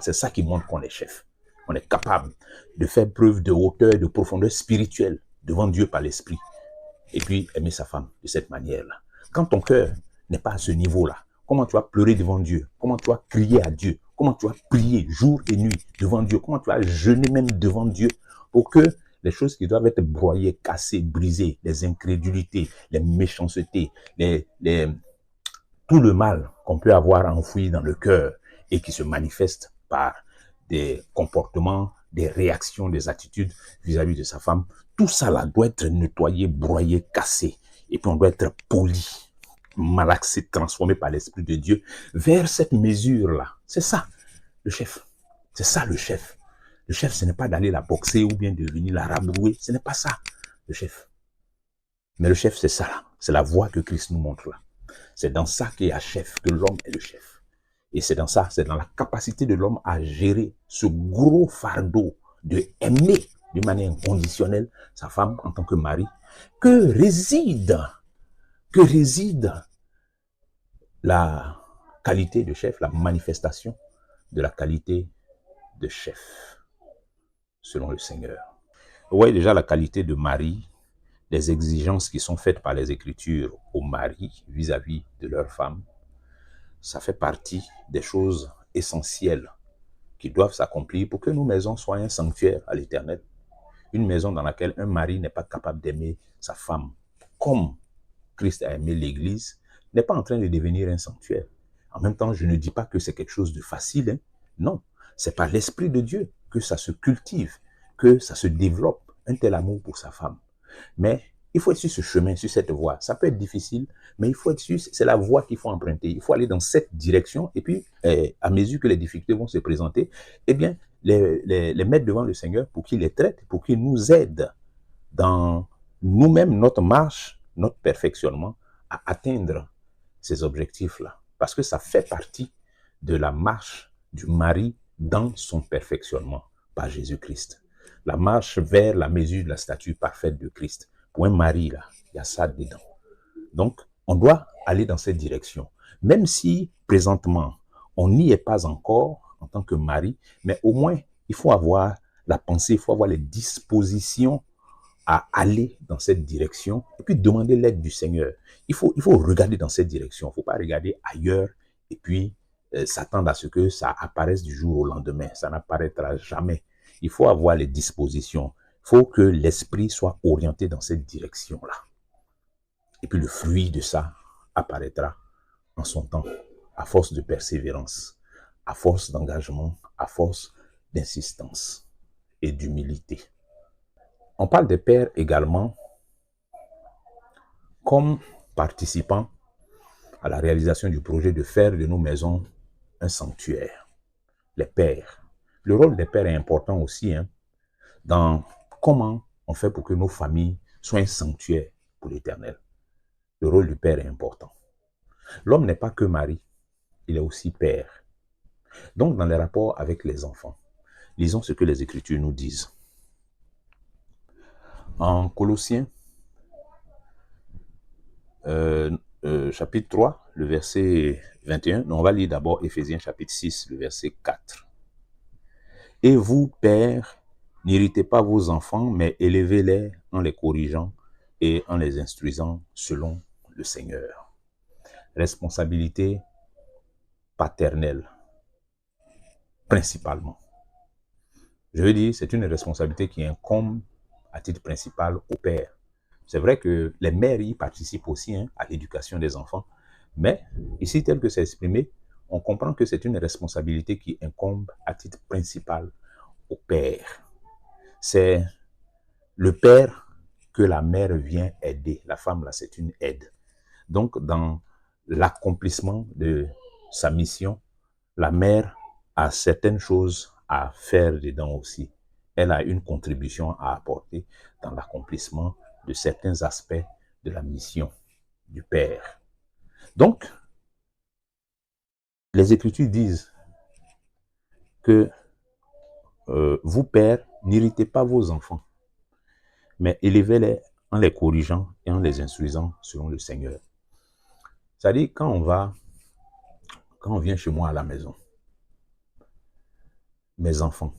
C'est ça qui montre qu'on est chef. On est capable de faire preuve de hauteur, de profondeur spirituelle devant Dieu par l'esprit. Et puis aimer sa femme de cette manière-là. Quand ton cœur n'est pas à ce niveau-là, comment tu vas pleurer devant Dieu? Comment tu vas crier à Dieu? Comment tu vas prier jour et nuit devant Dieu? Comment tu vas jeûner même devant Dieu pour que les choses qui doivent être broyées, cassées, brisées, les incrédulités, les méchancetés, tout le mal qu'on peut avoir enfoui dans le cœur et qui se manifeste par des comportements, des réactions, des attitudes vis-à-vis de sa femme, tout ça là doit être nettoyé, broyé, cassé. Et puis on doit être poli, malaxé, transformé par l'Esprit de Dieu vers cette mesure-là. C'est ça, le chef. C'est ça, le chef. Le chef, ce n'est pas d'aller la boxer ou bien de venir la rabrouer. Ce n'est pas ça, le chef. Mais le chef, c'est ça là. C'est la voie que Christ nous montre là. C'est dans ça qu'il y a chef, que l'homme est le chef. Et c'est dans ça, c'est dans la capacité de l'homme à gérer ce gros fardeau de aimer d'une manière inconditionnelle sa femme en tant que mari, que réside la qualité de chef, la manifestation de la qualité de chef, selon le Seigneur. Vous voyez déjà la qualité de mari, les exigences qui sont faites par les Écritures aux maris vis-à-vis de leur femme, ça fait partie des choses essentielles qui doivent s'accomplir pour que nos maisons soient un sanctuaire à l'Éternel. Une maison dans laquelle un mari n'est pas capable d'aimer sa femme comme Christ a aimé l'Église, n'est pas en train de devenir un sanctuaire. En même temps, je ne dis pas que c'est quelque chose de facile. Hein. Non, c'est par l'Esprit de Dieu que ça se cultive, que ça se développe, un tel amour pour sa femme. Mais il faut être sur ce chemin, sur cette voie. Ça peut être difficile, mais il faut être sûr, c'est la voie qu'il faut emprunter. Il faut aller dans cette direction. Et puis, à mesure que les difficultés vont se présenter, eh bien, les mettre devant le Seigneur pour qu'il les traite, pour qu'il nous aide dans nous-mêmes, notre marche, notre perfectionnement, à atteindre ces objectifs-là. Parce que ça fait partie de la marche du mari dans son perfectionnement par Jésus-Christ. La marche vers la mesure de la stature parfaite de Christ. Pour un mari, là, il y a ça dedans. Donc, on doit aller dans cette direction. Même si, présentement, on n'y est pas encore en tant que mari, mais au moins, il faut avoir la pensée, il faut avoir les dispositions à aller dans cette direction et puis demander l'aide du Seigneur. Il faut regarder dans cette direction. Il ne faut pas regarder ailleurs et puis s'attendre à ce que ça apparaisse du jour au lendemain. Ça n'apparaîtra jamais. Il faut avoir les dispositions. Il faut que l'esprit soit orienté dans cette direction-là. Et puis le fruit de ça apparaîtra en son temps, à force de persévérance, à force d'engagement, à force d'insistance et d'humilité. On parle des pères également comme participants à la réalisation du projet de faire de nos maisons un sanctuaire. Les pères. Le rôle des pères est important aussi dans comment on fait pour que nos familles soient un sanctuaire pour l'Éternel. Le rôle du père est important. L'homme n'est pas que mari, il est aussi père. Donc, dans les rapports avec les enfants, lisons ce que les Écritures nous disent. En Colossiens, chapitre 3, le verset 21, on va lire d'abord Éphésiens chapitre 6, le verset 4. Et vous, pères, n'irritez pas vos enfants, mais élevez-les en les corrigeant et en les instruisant selon le Seigneur. Responsabilité paternelle, principalement. Je veux dire, c'est une responsabilité qui incombe à titre principal au père. C'est vrai que les mères y participent aussi à l'éducation des enfants, mais ici, tel que c'est exprimé, on comprend que c'est une responsabilité qui incombe à titre principal au père. C'est le père que la mère vient aider. La femme, là, c'est une aide. Donc, dans l'accomplissement de sa mission, la mère a certaines choses à faire dedans aussi. Elle a une contribution à apporter dans l'accomplissement de certains aspects de la mission du Père. Donc, les Écritures disent que vous, pères, n'irritez pas vos enfants, mais élevez-les en les corrigeant et en les instruisant selon le Seigneur. C'est-à-dire, quand on vient chez moi à la maison, mes enfants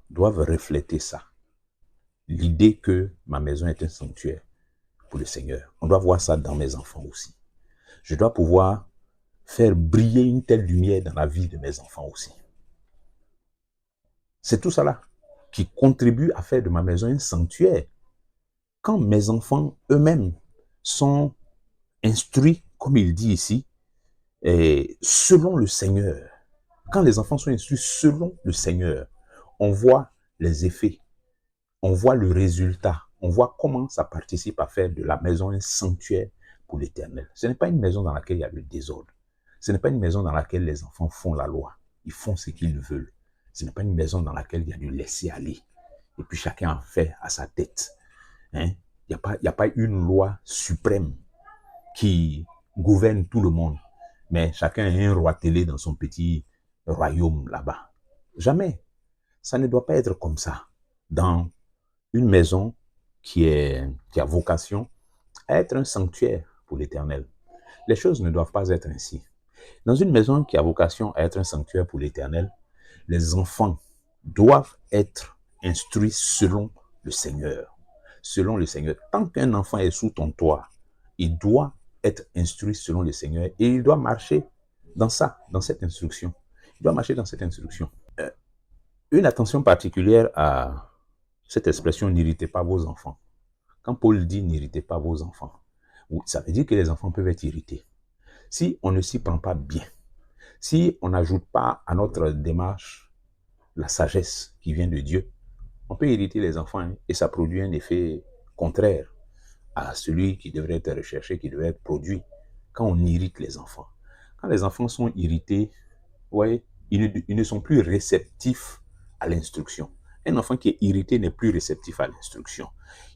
doivent refléter ça. L'idée que ma maison est un sanctuaire pour le Seigneur. On doit voir ça dans mes enfants aussi. Je dois pouvoir faire briller une telle lumière dans la vie de mes enfants aussi. C'est tout ça là qui contribue à faire de ma maison un sanctuaire. Quand mes enfants eux-mêmes sont instruits, comme il dit ici, selon le Seigneur, quand les enfants sont instruits selon le Seigneur, on voit les effets, on voit le résultat, on voit comment ça participe à faire de la maison un sanctuaire pour l'Éternel. Ce n'est pas une maison dans laquelle il y a le désordre. Ce n'est pas une maison dans laquelle les enfants font la loi. Ils font ce qu'ils veulent. Ce n'est pas une maison dans laquelle il y a du laisser-aller. Et puis chacun en fait à sa tête. Il n'y a pas une loi suprême qui gouverne tout le monde. Mais chacun est un roi télé dans son petit royaume là-bas. Jamais. Ça ne doit pas être comme ça. dans une maison qui a vocation à être un sanctuaire pour l'Éternel. Les choses ne doivent pas être ainsi. Dans une maison qui a vocation à être un sanctuaire pour l'Éternel, les enfants doivent être instruits selon le Seigneur. Selon le Seigneur. Tant qu'un enfant est sous ton toit, il doit être instruit selon le Seigneur et il doit marcher dans cette instruction. Il doit marcher dans cette instruction. Une attention particulière à cette expression « n'irritez pas vos enfants ». Quand Paul dit « n'irritez pas vos enfants », ça veut dire que les enfants peuvent être irrités. Si on ne s'y prend pas bien, si on n'ajoute pas à notre démarche la sagesse qui vient de Dieu, on peut irriter les enfants et ça produit un effet contraire à celui qui devrait être recherché, qui devrait être produit quand on irrite les enfants. Quand les enfants sont irrités, ouais, ils ne sont plus réceptifs à l'instruction. Un enfant qui est irrité n'est plus réceptif à l'instruction.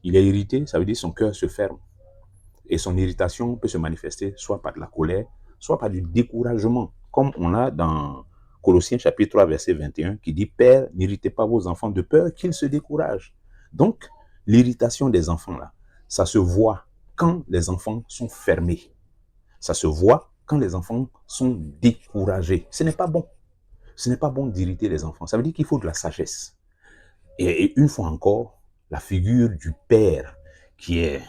Il est irrité, ça veut dire que son cœur se ferme. Et son irritation peut se manifester soit par de la colère, soit par du découragement, comme on a dans Colossiens chapitre 3, verset 21, qui dit « Père, n'irritez pas vos enfants de peur qu'ils se découragent. » Donc, l'irritation des enfants, là, ça se voit quand les enfants sont fermés. Ça se voit quand les enfants sont découragés. Ce n'est pas bon. Ce n'est pas bon d'irriter les enfants. Ça veut dire qu'il faut de la sagesse. Et une fois encore, la figure du père qui est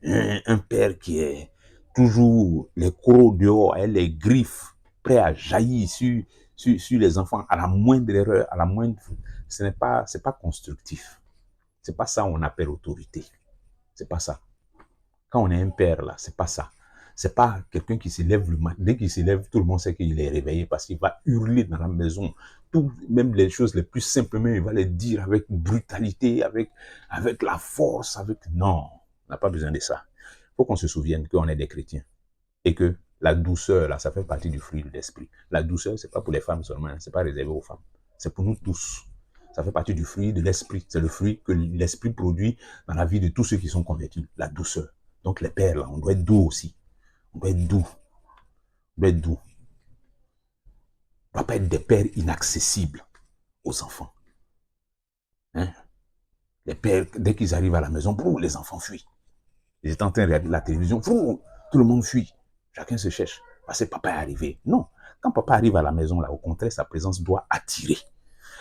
un père qui est toujours les crocs dehors, les griffes, prêt à jaillir sur les enfants à la moindre erreur, à la moindre... c'est pas constructif. C'est pas ça qu'on appelle autorité. C'est pas ça. Quand on est un père là, c'est pas ça. C'est pas quelqu'un qui se lève le matin. Dès qu'il se lève, tout le monde sait qu'il est réveillé parce qu'il va hurler dans la maison. Même les choses les plus simplement, il va les dire avec brutalité, avec la force, Non, on n'a pas besoin de ça. Il faut qu'on se souvienne qu'on est des chrétiens. Et que la douceur, là, ça fait partie du fruit de l'esprit. La douceur, c'est pas pour les femmes seulement, c'est pas réservé aux femmes. C'est pour nous tous. Ça fait partie du fruit de l'esprit. C'est le fruit que l'esprit produit dans la vie de tous ceux qui sont convertis. La douceur. Donc les pères, là, on doit être doux aussi. On doit être doux. On doit être doux. On ne doit pas être des pères inaccessibles aux enfants. Hein? Les pères, dès qu'ils arrivent à la maison, les enfants fuient. Ils étaient en train de regarder la télévision, tout le monde fuit. Chacun se cherche. Parce que papa est arrivé. Non. Quand papa arrive à la maison, là, au contraire, sa présence doit attirer.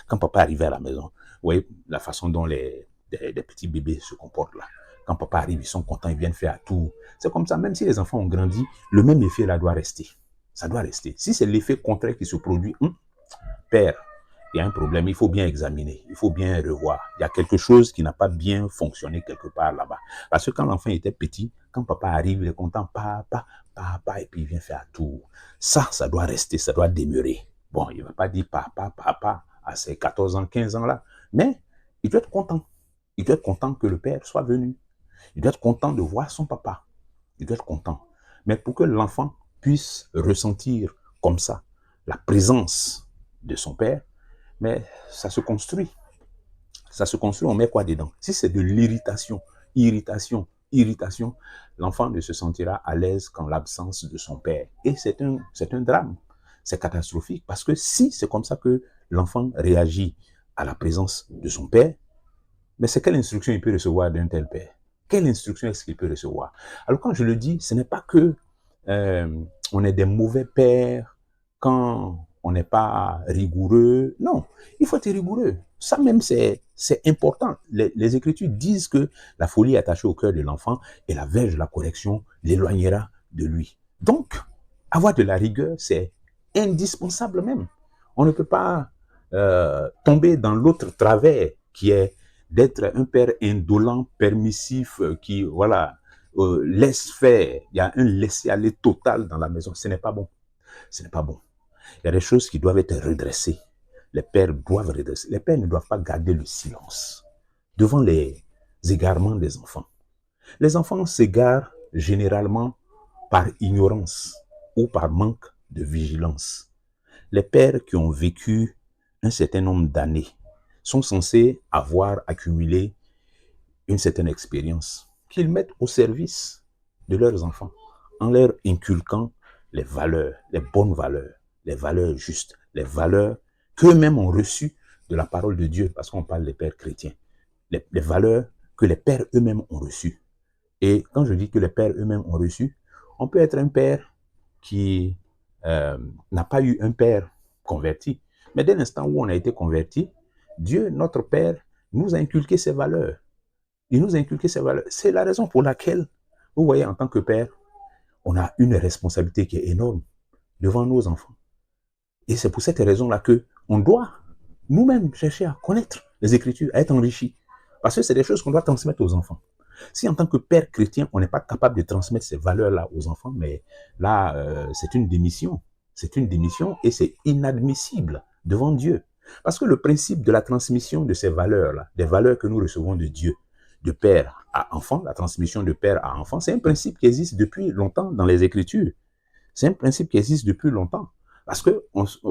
Quand papa arrive à la maison, vous voyez la façon dont les petits bébés se comportent là. Quand papa arrive, ils sont contents, ils viennent faire tout. C'est comme ça, même si les enfants ont grandi, le même effet là doit rester. Ça doit rester. Si c'est l'effet contraire qui se produit, père, il y a un problème, il faut bien examiner, il faut bien revoir. Il y a quelque chose qui n'a pas bien fonctionné quelque part là-bas. Parce que quand l'enfant était petit, quand papa arrive, il est content, papa, et puis il vient faire tout. Ça doit rester, ça doit demeurer. Bon, il ne va pas dire papa, à ses 14 ans, 15 ans là, mais il doit être content. Il doit être content que le père soit venu. Il doit être content de voir son papa. Il doit être content. Mais pour que l'enfant puisse ressentir comme ça la présence de son père, mais ça se construit. Ça se construit, on met quoi dedans? Si c'est de l'irritation, irritation, l'enfant ne se sentira à l'aise qu'en l'absence de son père. Et c'est un drame. C'est catastrophique parce que si c'est comme ça que l'enfant réagit à la présence de son père, mais c'est quelle instruction il peut recevoir d'un tel père? Quelle instruction est-ce qu'il peut recevoir? Alors quand je le dis, ce n'est pas que on est des mauvais pères quand on n'est pas rigoureux. Non, il faut être rigoureux. Ça même, c'est important. Les Écritures disent que la folie attachée au cœur de l'enfant et la verge de la correction l'éloignera de lui. Donc, avoir de la rigueur, c'est indispensable même. On ne peut pas tomber dans l'autre travers qui est d'être un père indolent, permissif, qui, voilà, laisse faire. Il y a un laisser-aller total dans la maison. Ce n'est pas bon. Ce n'est pas bon. Il y a des choses qui doivent être redressées. Les pères doivent redresser. Les pères ne doivent pas garder le silence devant les égarements des enfants. Les enfants s'égarent généralement par ignorance ou par manque de vigilance. Les pères qui ont vécu un certain nombre d'années sont censés avoir accumulé une certaine expérience qu'ils mettent au service de leurs enfants en leur inculquant les valeurs, les bonnes valeurs, les valeurs justes, les valeurs qu'eux-mêmes ont reçues de la parole de Dieu, parce qu'on parle des pères chrétiens. les valeurs que les pères eux-mêmes ont reçues. Et quand je dis que les pères eux-mêmes ont reçu, on peut être un père qui n'a pas eu un père converti. Mais dès l'instant où on a été converti, Dieu, notre Père, nous a inculqué ses valeurs. Il nous a inculqué ses valeurs. C'est la raison pour laquelle, vous voyez, en tant que père, on a une responsabilité qui est énorme devant nos enfants. Et c'est pour cette raison-là qu'on doit nous-mêmes chercher à connaître les Écritures, à être enrichis. Parce que c'est des choses qu'on doit transmettre aux enfants. Si en tant que père chrétien, on n'est pas capable de transmettre ces valeurs-là aux enfants, mais là, c'est une démission. C'est une démission et c'est inadmissible devant Dieu. Parce que le principe de la transmission de ces valeurs-là, des valeurs que nous recevons de Dieu, de père à enfant, la transmission de père à enfant, c'est un principe qui existe depuis longtemps dans les Écritures. C'est un principe qui existe depuis longtemps. Parce que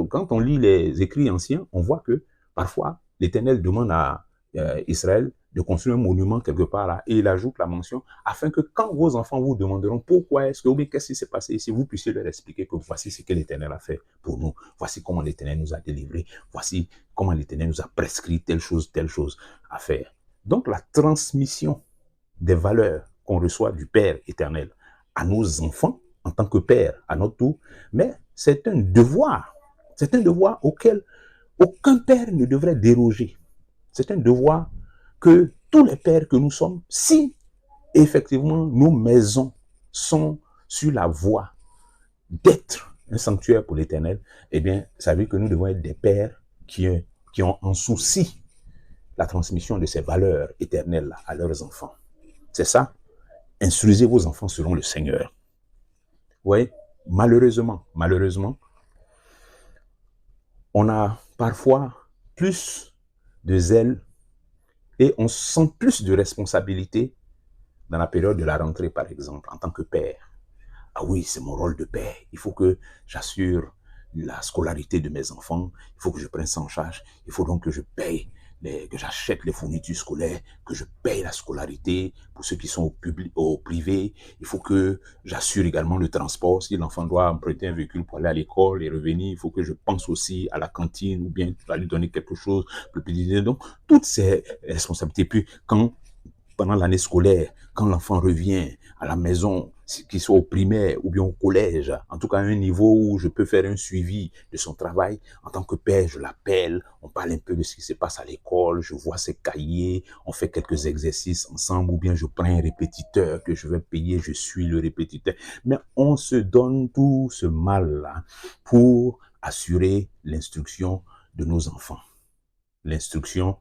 quand on lit les écrits anciens, on voit que parfois l'Éternel demande à Israël de construire un monument quelque part là, et il ajoute la mention afin que quand vos enfants vous demanderont pourquoi est-ce que, ou bien qu'est-ce qui s'est passé ici, vous puissiez leur expliquer que voici ce que l'Éternel a fait pour nous, voici comment l'Éternel nous a délivrés, voici comment l'Éternel nous a prescrit telle chose à faire. Donc la transmission des valeurs qu'on reçoit du Père éternel à nos enfants, en tant que père, à notre tour, mais c'est un devoir auquel aucun père ne devrait déroger. C'est un devoir que tous les pères que nous sommes, si effectivement nos maisons sont sur la voie d'être un sanctuaire pour l'Éternel, eh bien, ça veut dire que nous devons être des pères qui ont en souci la transmission de ces valeurs éternelles à leurs enfants. C'est ça. Instruisez vos enfants selon le Seigneur. Vous voyez, malheureusement, on a parfois plus de zèle et on sent plus de responsabilité dans la période de la rentrée, par exemple, en tant que père. Ah oui, c'est mon rôle de père. Il faut que j'assure la scolarité de mes enfants. Il faut que je prenne ça en charge. Il faut donc que je paye, que j'achète les fournitures scolaires, que je paye la scolarité pour ceux qui sont au privé. Il faut que j'assure également le transport. Si l'enfant doit emprunter un véhicule pour aller à l'école et revenir, il faut que je pense aussi à la cantine ou bien à lui donner quelque chose. Donc, toutes ces responsabilités. Puis, pendant l'année scolaire, quand l'enfant revient à la maison, qu'il soit au primaire ou bien au collège, en tout cas à un niveau où je peux faire un suivi de son travail, en tant que père, je l'appelle, on parle un peu de ce qui se passe à l'école, je vois ses cahiers, on fait quelques exercices ensemble, ou bien je prends un répétiteur que je vais payer, je suis le répétiteur. Mais on se donne tout ce mal-là pour assurer l'instruction de nos enfants, l'instruction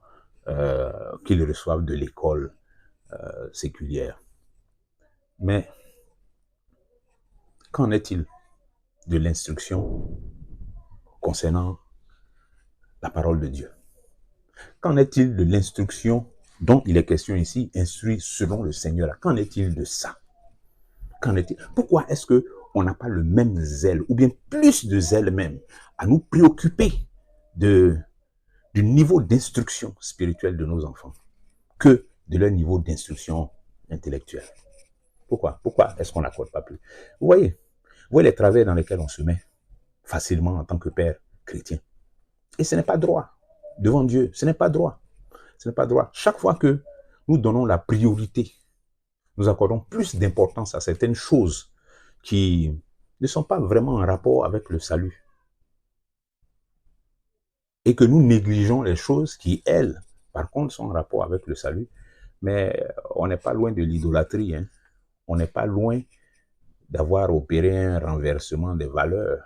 qu'ils reçoivent de l'école séculière. Mais qu'en est-il de l'instruction concernant la parole de Dieu? Qu'en est-il de l'instruction dont il est question ici, instruit selon le Seigneur? Qu'en est-il de ça? Qu'en est-il? Pourquoi est-ce qu'on n'a pas le même zèle, ou bien plus de zèle même, à nous préoccuper du niveau d'instruction spirituelle de nos enfants que de leur niveau d'instruction intellectuelle? Pourquoi est-ce qu'on n'accorde pas plus? Vous voyez les travers dans lesquels on se met facilement en tant que père chrétien. Et ce n'est pas droit. Devant Dieu, ce n'est pas droit. Ce n'est pas droit. Chaque fois que nous donnons la priorité, nous accordons plus d'importance à certaines choses qui ne sont pas vraiment en rapport avec le salut. Et que nous négligeons les choses qui, elles, par contre, sont en rapport avec le salut. Mais on n'est pas loin de l'idolâtrie. Hein. On n'est pas loin d'avoir opéré un renversement des valeurs.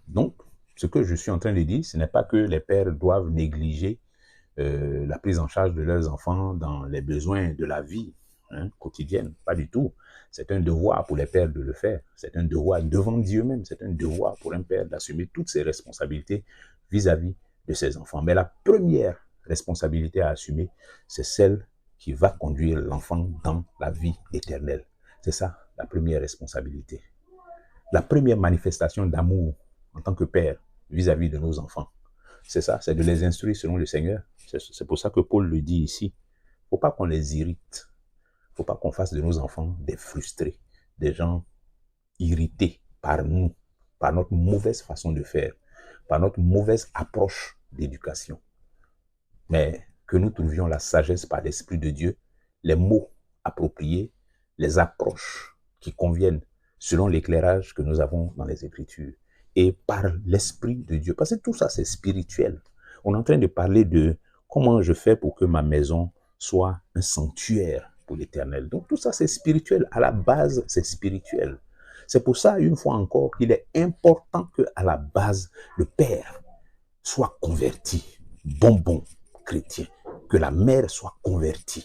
Donc, ce que je suis en train de dire, ce n'est pas que les pères doivent négliger la prise en charge de leurs enfants dans les besoins de la vie quotidienne. Pas du tout. C'est un devoir pour les pères de le faire. C'est un devoir devant Dieu même. C'est un devoir pour un père d'assumer toutes ses responsabilités vis-à-vis de ses enfants. Mais la première responsabilité à assumer, c'est celle qui va conduire l'enfant dans la vie éternelle. C'est ça, la première responsabilité. La première manifestation d'amour en tant que père vis-à-vis de nos enfants, c'est ça, c'est de les instruire selon le Seigneur. C'est pour ça que Paul le dit ici. Il ne faut pas qu'on les irrite. Il ne faut pas qu'on fasse de nos enfants des frustrés, des gens irrités par nous, par notre mauvaise façon de faire, par notre mauvaise approche d'éducation. Mais que nous trouvions la sagesse par l'Esprit de Dieu, les mots appropriés, les approches qui conviennent selon l'éclairage que nous avons dans les Écritures et par l'Esprit de Dieu. Parce que tout ça, c'est spirituel. On est en train de parler de comment je fais pour que ma maison soit un sanctuaire pour l'Éternel. Donc tout ça, c'est spirituel. À la base, c'est spirituel. C'est pour ça, une fois encore, qu'il est important qu'à la base, le Père soit converti, bon chrétien, que la mère soit convertie,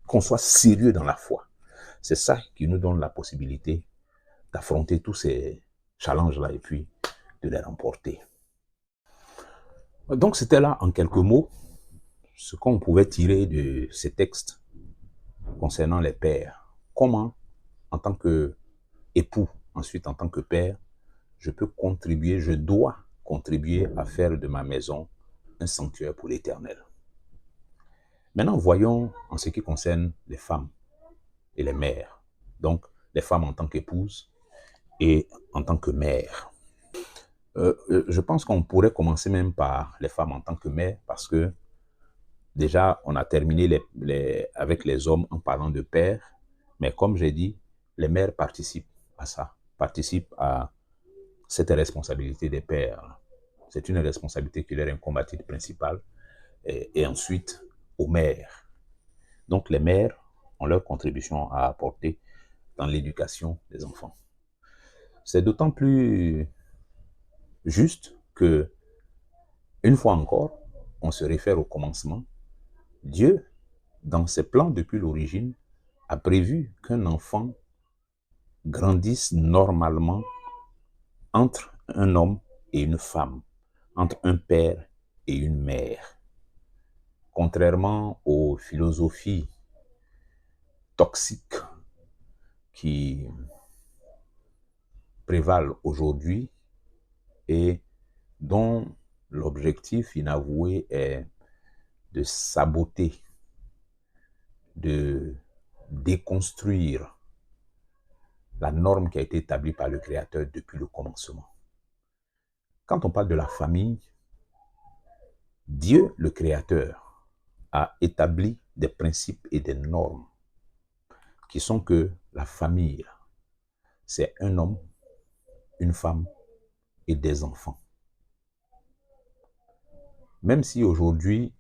qu'on soit sérieux dans la foi. C'est ça qui nous donne la possibilité d'affronter tous ces challenges-là et puis de les remporter. Donc c'était là, en quelques mots, ce qu'on pouvait tirer de ces textes concernant les pères. Comment, en tant qu'époux, ensuite en tant que père, je peux contribuer, je dois contribuer à faire de ma maison un sanctuaire pour l'Éternel. Maintenant, voyons en ce qui concerne les femmes et les mères. Donc, les femmes en tant qu'épouses et en tant que mères. Je pense qu'on pourrait commencer même par les femmes en tant que mères parce que déjà, on a terminé avec les hommes en parlant de père, mais comme j'ai dit, les mères participent à ça, participent à cette responsabilité des pères. C'est une responsabilité qui leur est incombattable principale. Et ensuite, aux mères. Donc, les mères ont leur contribution à apporter dans l'éducation des enfants. C'est d'autant plus juste que, une fois encore, on se réfère au commencement. Dieu, dans ses plans depuis l'origine, a prévu qu'un enfant grandisse normalement entre un homme et une femme, entre un père et une mère. Contrairement aux philosophies toxiques qui prévalent aujourd'hui et dont l'objectif inavoué est de saboter, de déconstruire la norme qui a été établie par le Créateur depuis le commencement. Quand on parle de la famille, Dieu, le Créateur, a établi des principes et des normes qui sont que la famille, c'est un homme, une femme et des enfants. Même si aujourd'hui,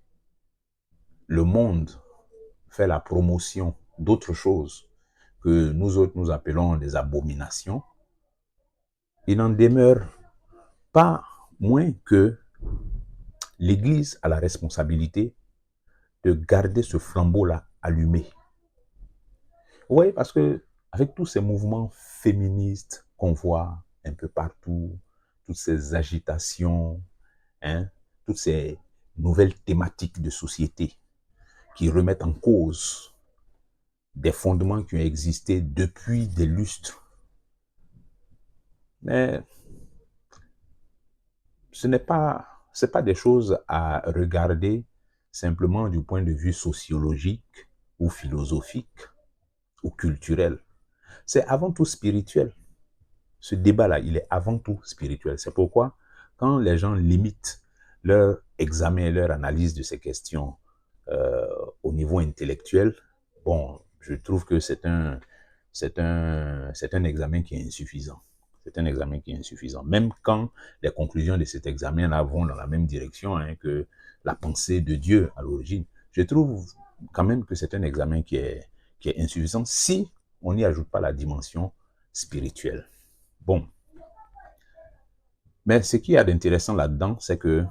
le monde fait la promotion d'autres choses que nous autres nous appelons des abominations, il n'en demeure pas moins que l'Église a la responsabilité de garder ce flambeau-là allumé. Oui, parce que avec tous ces mouvements féministes qu'on voit un peu partout, toutes ces agitations, toutes ces nouvelles thématiques de société qui remettent en cause des fondements qui ont existé depuis des lustres. Mais ce n'est pas des choses à regarder simplement du point de vue sociologique ou philosophique ou culturel. C'est avant tout spirituel. Ce débat-là, il est avant tout spirituel. C'est pourquoi, quand les gens limitent leur examen et leur analyse de ces questions au niveau intellectuel, bon, je trouve que c'est un examen qui est insuffisant. C'est un examen qui est insuffisant. Même quand les conclusions de cet examen-là vont dans la même direction que la pensée de Dieu à l'origine, je trouve quand même que c'est un examen qui est insuffisant si on n'y ajoute pas la dimension spirituelle. Bon. Mais ce qu'il y a d'intéressant là-dedans, c'est que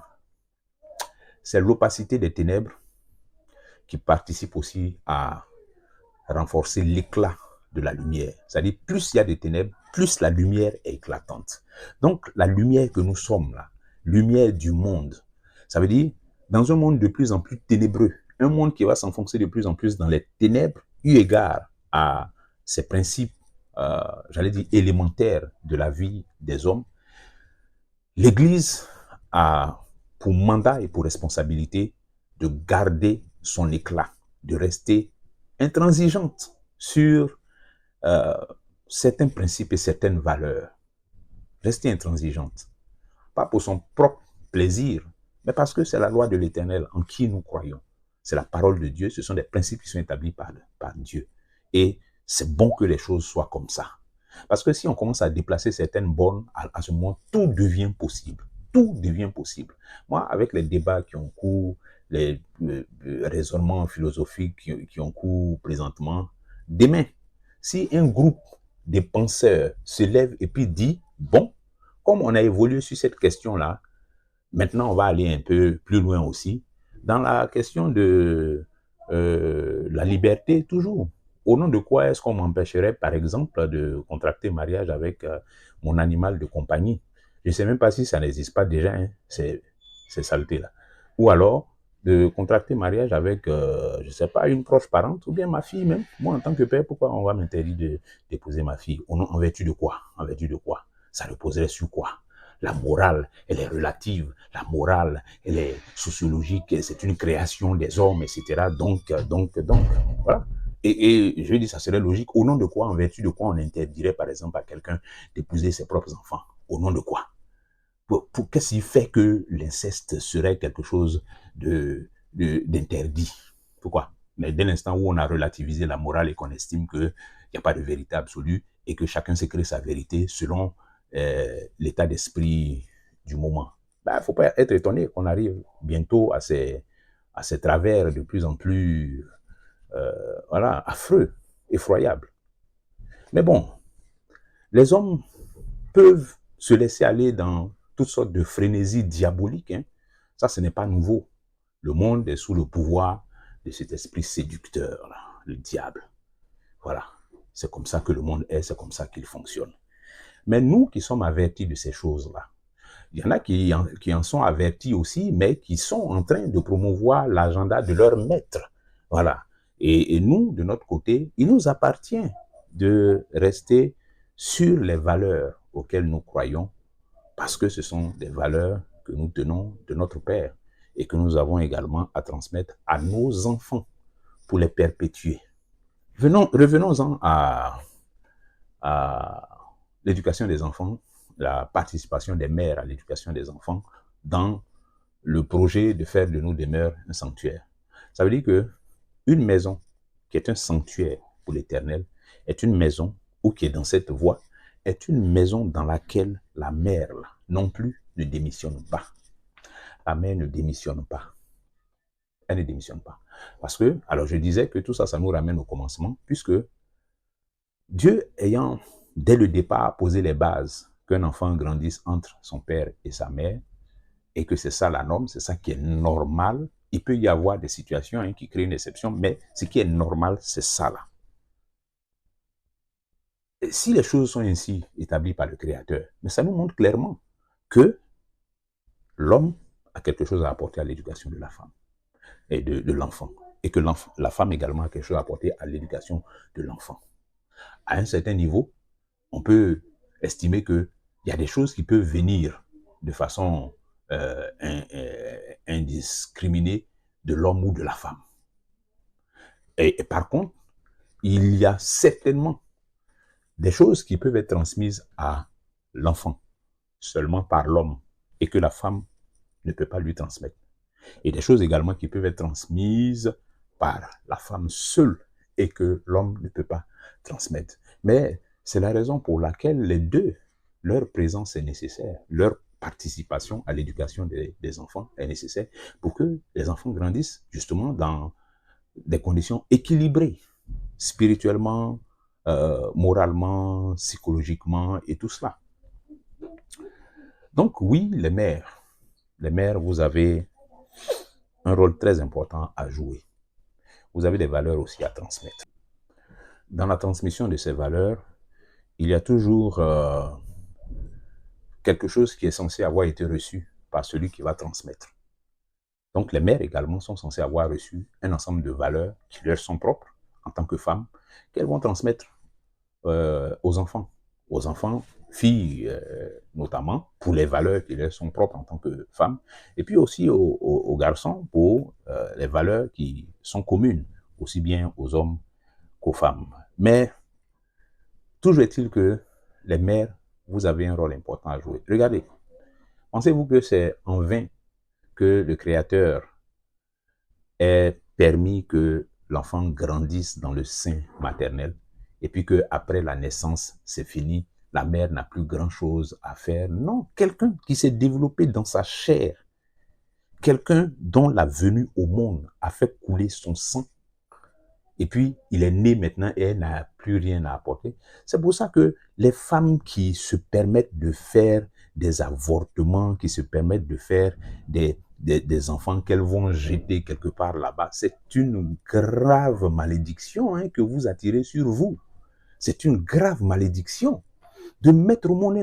c'est l'opacité des ténèbres qui participe aussi à renforcer l'éclat de la lumière. C'est-à-dire, plus il y a des ténèbres, plus la lumière est éclatante. Donc, la lumière que nous sommes là, lumière du monde, ça veut dire, dans un monde de plus en plus ténébreux, un monde qui va s'enfoncer de plus en plus dans les ténèbres, eu égard à ces principes, j'allais dire, élémentaires de la vie des hommes, l'Église a pour mandat et pour responsabilité de garder son éclat, de rester intransigeante sur certains principes et certaines valeurs. Rester intransigeante. Pas pour son propre plaisir, mais parce que c'est la loi de l'Éternel en qui nous croyons. C'est la parole de Dieu, ce sont des principes qui sont établis par Dieu. Et c'est bon que les choses soient comme ça. Parce que si on commence à déplacer certaines bornes, à ce moment, tout devient possible. Tout devient possible. Moi, avec les débats qui ont cours, les raisonnements philosophiques qui ont cours présentement, demain, si un groupe de penseurs se lève et puis dit, bon, comme on a évolué sur cette question-là, maintenant on va aller un peu plus loin aussi, dans la question de la liberté, toujours. Au nom de quoi est-ce qu'on m'empêcherait, par exemple, de contracter mariage avec mon animal de compagnie? Je ne sais même pas si ça n'existe pas déjà, hein, ces saletés-là. Ou alors, de contracter mariage avec, je ne sais pas, une proche parente, ou bien ma fille même. Moi, en tant que père, pourquoi on va m'interdire d'épouser ma fille? En vertu de quoi? En vertu de quoi? Ça reposerait sur quoi? La morale, elle est relative. La morale, elle est sociologique. C'est une création des hommes, etc. Donc, voilà. Et je dis, ça serait logique. Au nom de quoi, en vertu de quoi on interdirait, par exemple, à quelqu'un d'épouser ses propres enfants? Au nom de quoi? Qu'est-ce qui fait que l'inceste serait quelque chose d'interdit? Pourquoi? Mais dès l'instant où on a relativisé la morale et qu'on estime qu'il n'y a pas de vérité absolue et que chacun se crée sa vérité selon l'état d'esprit du moment, il ne faut pas être étonné qu'on arrive bientôt à ces travers de plus en plus voilà, affreux, effroyables. Mais bon, les hommes peuvent se laisser aller dans toutes sortes de frénésies diaboliques. Hein. Ça, ce n'est pas nouveau. Le monde est sous le pouvoir de cet esprit séducteur, là, le diable. Voilà. C'est comme ça que le monde est, c'est comme ça qu'il fonctionne. Mais nous qui sommes avertis de ces choses-là, il y en a qui en sont avertis aussi, mais qui sont en train de promouvoir l'agenda de leur maître. Voilà. Et nous, de notre côté, il nous appartient de rester sur les valeurs auxquelles nous croyons, parce que ce sont des valeurs que nous tenons de notre Père et que nous avons également à transmettre à nos enfants pour les perpétuer. Revenons-en à l'éducation des enfants, la participation des mères à l'éducation des enfants dans le projet de faire de nos demeures un sanctuaire. Ça veut dire que une maison qui est un sanctuaire pour l'Éternel est une maison, ou qui est dans cette voie, est une maison dans laquelle la mère, non plus, ne démissionne pas. La mère ne démissionne pas. Elle ne démissionne pas. Parce que, alors je disais que tout ça, ça nous ramène au commencement, puisque Dieu ayant, dès le départ, posé les bases qu'un enfant grandisse entre son père et sa mère, et que c'est ça la norme, c'est ça qui est normal. Il peut y avoir des situations qui créent une exception, mais ce qui est normal, c'est ça là. Et si les choses sont ainsi établies par le Créateur, mais ça nous montre clairement que l'homme a quelque chose à apporter à l'éducation de la femme et de l'enfant, et que la femme également a quelque chose à apporter à l'éducation de l'enfant. À un certain niveau, on peut estimer qu'il y a des choses qui peuvent venir de façon indiscriminée de l'homme ou de la femme. Et par contre, il y a certainement des choses qui peuvent être transmises à l'enfant seulement par l'homme et que la femme ne peut pas lui transmettre. Et des choses également qui peuvent être transmises par la femme seule et que l'homme ne peut pas transmettre. Mais c'est la raison pour laquelle les deux, leur présence est nécessaire, leur participation à l'éducation des enfants est nécessaire pour que les enfants grandissent justement dans des conditions équilibrées, spirituellement, moralement, psychologiquement et tout cela. Donc oui, les mères, vous avez un rôle très important à jouer. Vous avez des valeurs aussi à transmettre. Dans la transmission de ces valeurs, il y a toujours quelque chose qui est censé avoir été reçu par celui qui va transmettre. Donc les mères également sont censées avoir reçu un ensemble de valeurs qui leur sont propres en tant que femmes, qu'elles vont transmettre aux enfants, filles notamment, pour les valeurs qui leur sont propres en tant que femmes, et puis aussi aux garçons pour les valeurs qui sont communes, aussi bien aux hommes qu'aux femmes. Mais toujours est-il que les mères, vous avez un rôle important à jouer. Regardez, pensez-vous que c'est en vain que le Créateur ait permis que l'enfant grandisse dans le sein maternel et puis qu'après la naissance, c'est fini, la mère n'a plus grand-chose à faire. Non, quelqu'un qui s'est développé dans sa chair, quelqu'un dont la venue au monde a fait couler son sang, et puis il est né maintenant et elle n'a plus rien à apporter. C'est pour ça que les femmes qui se permettent de faire des avortements, qui se permettent de faire des enfants qu'elles vont jeter quelque part là-bas, c'est une grave malédiction que vous attirez sur vous. C'est une grave malédiction de mettre au monde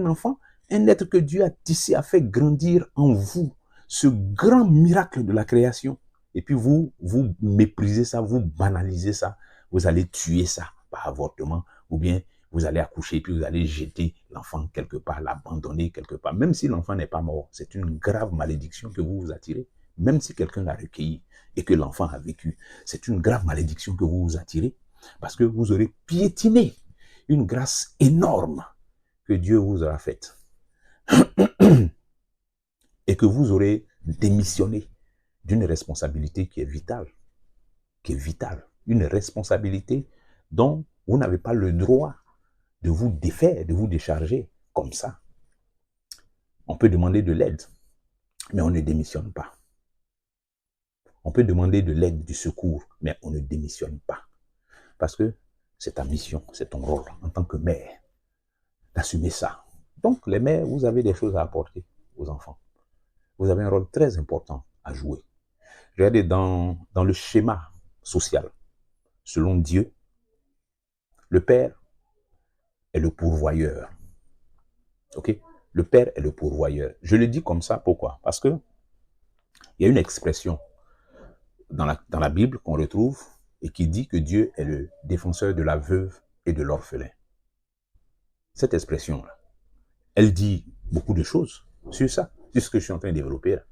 un être que Dieu a tissé, a fait grandir en vous, ce grand miracle de la création. Et puis vous méprisez ça, vous banalisez ça, vous allez tuer ça par avortement, ou bien vous allez accoucher et puis vous allez jeter l'enfant quelque part, l'abandonner quelque part. Même si l'enfant n'est pas mort, c'est une grave malédiction que vous vous attirez. Même si quelqu'un l'a recueilli et que l'enfant a vécu, c'est une grave malédiction que vous vous attirez parce que vous aurez piétiné une grâce énorme que Dieu vous aura faite et que vous aurez démissionné d'une responsabilité qui est vitale, une responsabilité dont vous n'avez pas le droit de vous défaire, de vous décharger comme ça. On peut demander de l'aide, mais on ne démissionne pas. On peut demander de l'aide, du secours, mais on ne démissionne pas. Parce que c'est ta mission, c'est ton rôle en tant que mère d'assumer ça. Donc, les mères, vous avez des choses à apporter aux enfants. Vous avez un rôle très important à jouer. Regardez dans le schéma social, selon Dieu, le père est le pourvoyeur. Ok? Le père est le pourvoyeur. Je le dis comme ça, pourquoi? Parce que il y a une expression dans la Bible qu'on retrouve et qui dit que Dieu est le défenseur de la veuve et de l'orphelin. Cette expression-là, elle dit beaucoup de choses sur ça, sur ce que je suis en train de développer là.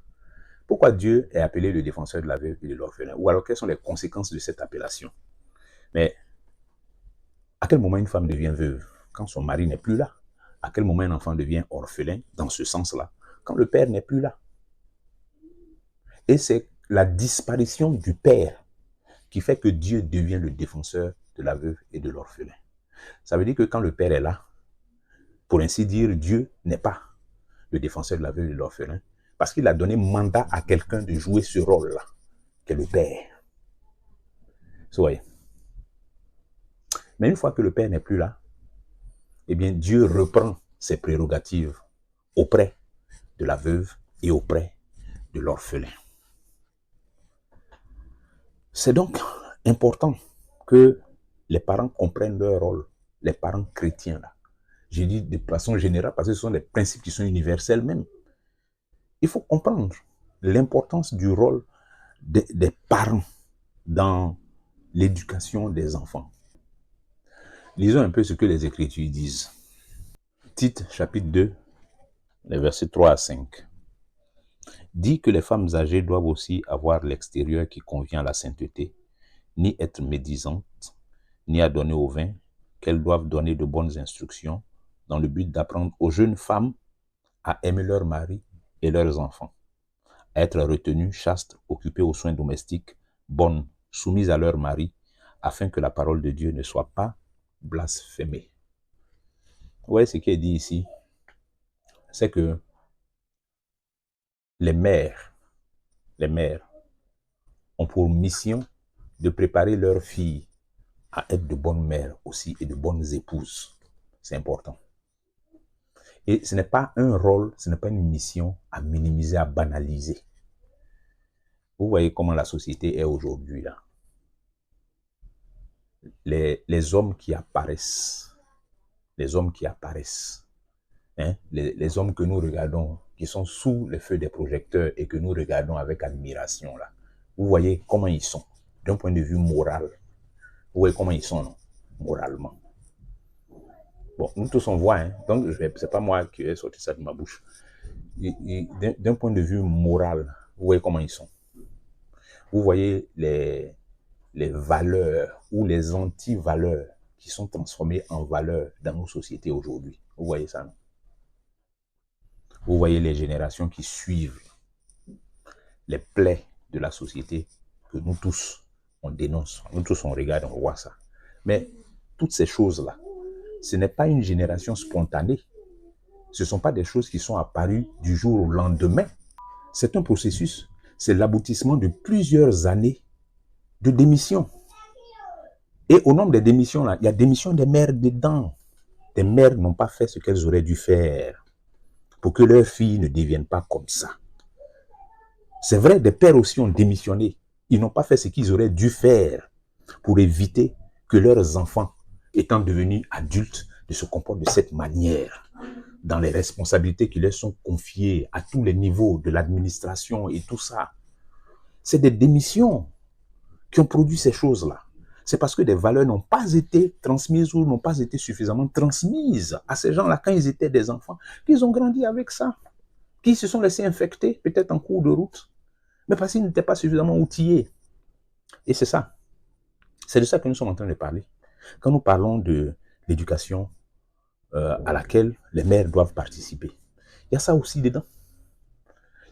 Pourquoi Dieu est appelé le défenseur de la veuve et de l'orphelin? Ou alors, quelles sont les conséquences de cette appellation? Mais à quel moment une femme devient veuve? Quand son mari n'est plus là. À quel moment un enfant devient orphelin? Dans ce sens-là, quand le père n'est plus là. Et c'est la disparition du père qui fait que Dieu devient le défenseur de la veuve et de l'orphelin. Ça veut dire que quand le père est là, pour ainsi dire, Dieu n'est pas le défenseur de la veuve et de l'orphelin, parce qu'il a donné mandat à quelqu'un de jouer ce rôle-là, qui est le père. Vous voyez. Mais une fois que le père n'est plus là, eh bien, Dieu reprend ses prérogatives auprès de la veuve et auprès de l'orphelin. C'est donc important que les parents comprennent leur rôle, les parents chrétiens là. J'ai dit de façon générale parce que ce sont des principes qui sont universels même. Il faut comprendre l'importance du rôle des parents dans l'éducation des enfants. Lisons un peu ce que les Écritures disent. Tite, chapitre 2, les versets 3 à 5. Dit que les femmes âgées doivent aussi avoir l'extérieur qui convient à la sainteté, ni être médisantes, ni à donner au vin, qu'elles doivent donner de bonnes instructions dans le but d'apprendre aux jeunes femmes à aimer leur mari et leurs enfants, à être retenues, chastes, occupées aux soins domestiques, bonnes, soumises à leur mari, afin que la parole de Dieu ne soit pas blasphémée. Vous voyez ce qui est dit ici? C'est que les mères ont pour mission de préparer leurs filles à être de bonnes mères aussi et de bonnes épouses. C'est important. Et ce n'est pas un rôle, ce n'est pas une mission à minimiser, à banaliser. Vous voyez comment la société est aujourd'hui là. Les hommes qui apparaissent, les hommes que nous regardons, qui sont sous les feux des projecteurs et que nous regardons avec admiration là. Vous voyez comment ils sont, d'un point de vue moral. Vous voyez comment ils sont, non? Moralement. Bon, nous tous on voit, donc c'est pas moi qui ai sorti ça de ma bouche. D'un point de vue moral, vous voyez comment ils sont. Vous voyez les valeurs ou les anti-valeurs qui sont transformées en valeurs dans nos sociétés aujourd'hui. Vous voyez ça, non? Vous voyez les générations qui suivent les plaies de la société que nous tous, on dénonce. Nous tous, on regarde, on voit ça. Mais toutes ces choses-là, ce n'est pas une génération spontanée. Ce ne sont pas des choses qui sont apparues du jour au lendemain. C'est un processus. C'est l'aboutissement de plusieurs années de démission. Et au nombre des démissions, là, il y a démission des mères dedans. Des mères n'ont pas fait ce qu'elles auraient dû faire pour que leurs filles ne deviennent pas comme ça. C'est vrai, des pères aussi ont démissionné. Ils n'ont pas fait ce qu'ils auraient dû faire pour éviter que leurs enfants, étant devenus adultes, ne se comportent de cette manière dans les responsabilités qui leur sont confiées à tous les niveaux de l'administration et tout ça. C'est des démissions qui ont produit ces choses-là. C'est parce que des valeurs n'ont pas été transmises ou n'ont pas été suffisamment transmises à ces gens-là quand ils étaient des enfants, qu'ils ont grandi avec ça, qu'ils se sont laissés infecter, peut-être en cours de route, mais parce qu'ils n'étaient pas suffisamment outillés. Et c'est ça. C'est de ça que nous sommes en train de parler. Quand nous parlons de l'éducation à laquelle les mères doivent participer, il y a ça aussi dedans.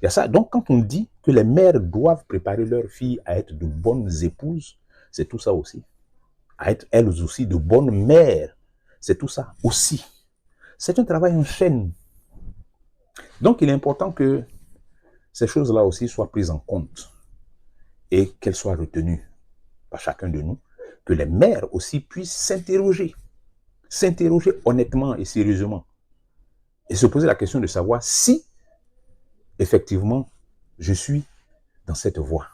Il y a ça. Donc, quand on dit que les mères doivent préparer leurs filles à être de bonnes épouses, c'est tout ça aussi. À être elles aussi de bonnes mères, c'est tout ça aussi. C'est un travail en chaîne. Donc, il est important que ces choses-là aussi soient prises en compte et qu'elles soient retenues par chacun de nous, que les mères aussi puissent s'interroger honnêtement et sérieusement et se poser la question de savoir si, effectivement, je suis dans cette voie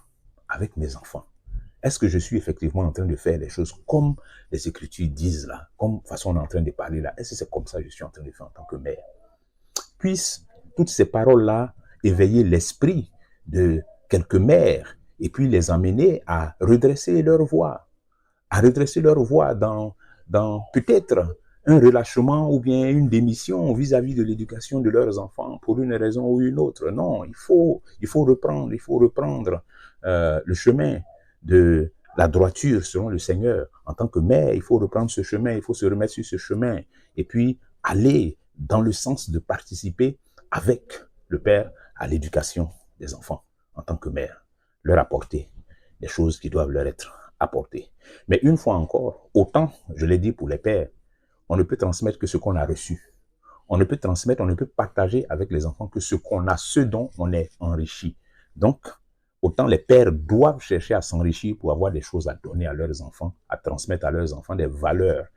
avec mes enfants. Est-ce que je suis effectivement en train de faire les choses comme les Écritures disent là, comme façon on est en train de parler là? Est-ce que c'est comme ça que je suis en train de faire en tant que mère? Puissent toutes ces paroles-là éveiller l'esprit de quelques mères et puis les amener à redresser leur voix, dans peut-être un relâchement ou bien une démission vis-à-vis de l'éducation de leurs enfants pour une raison ou une autre. Non, il faut reprendre le chemin de la droiture selon le Seigneur. En tant que mère, il faut reprendre ce chemin, il faut se remettre sur ce chemin et puis aller dans le sens de participer avec le Père à l'éducation des enfants en tant que mère, leur apporter des choses qui doivent leur être apportées. Mais une fois encore, autant, je l'ai dit pour les pères, on ne peut transmettre que ce qu'on a reçu. On ne peut partager avec les enfants que ce qu'on a, ce dont on est enrichi. Donc, autant les pères doivent chercher à s'enrichir pour avoir des choses à donner à leurs enfants, à transmettre à leurs enfants, des valeurs,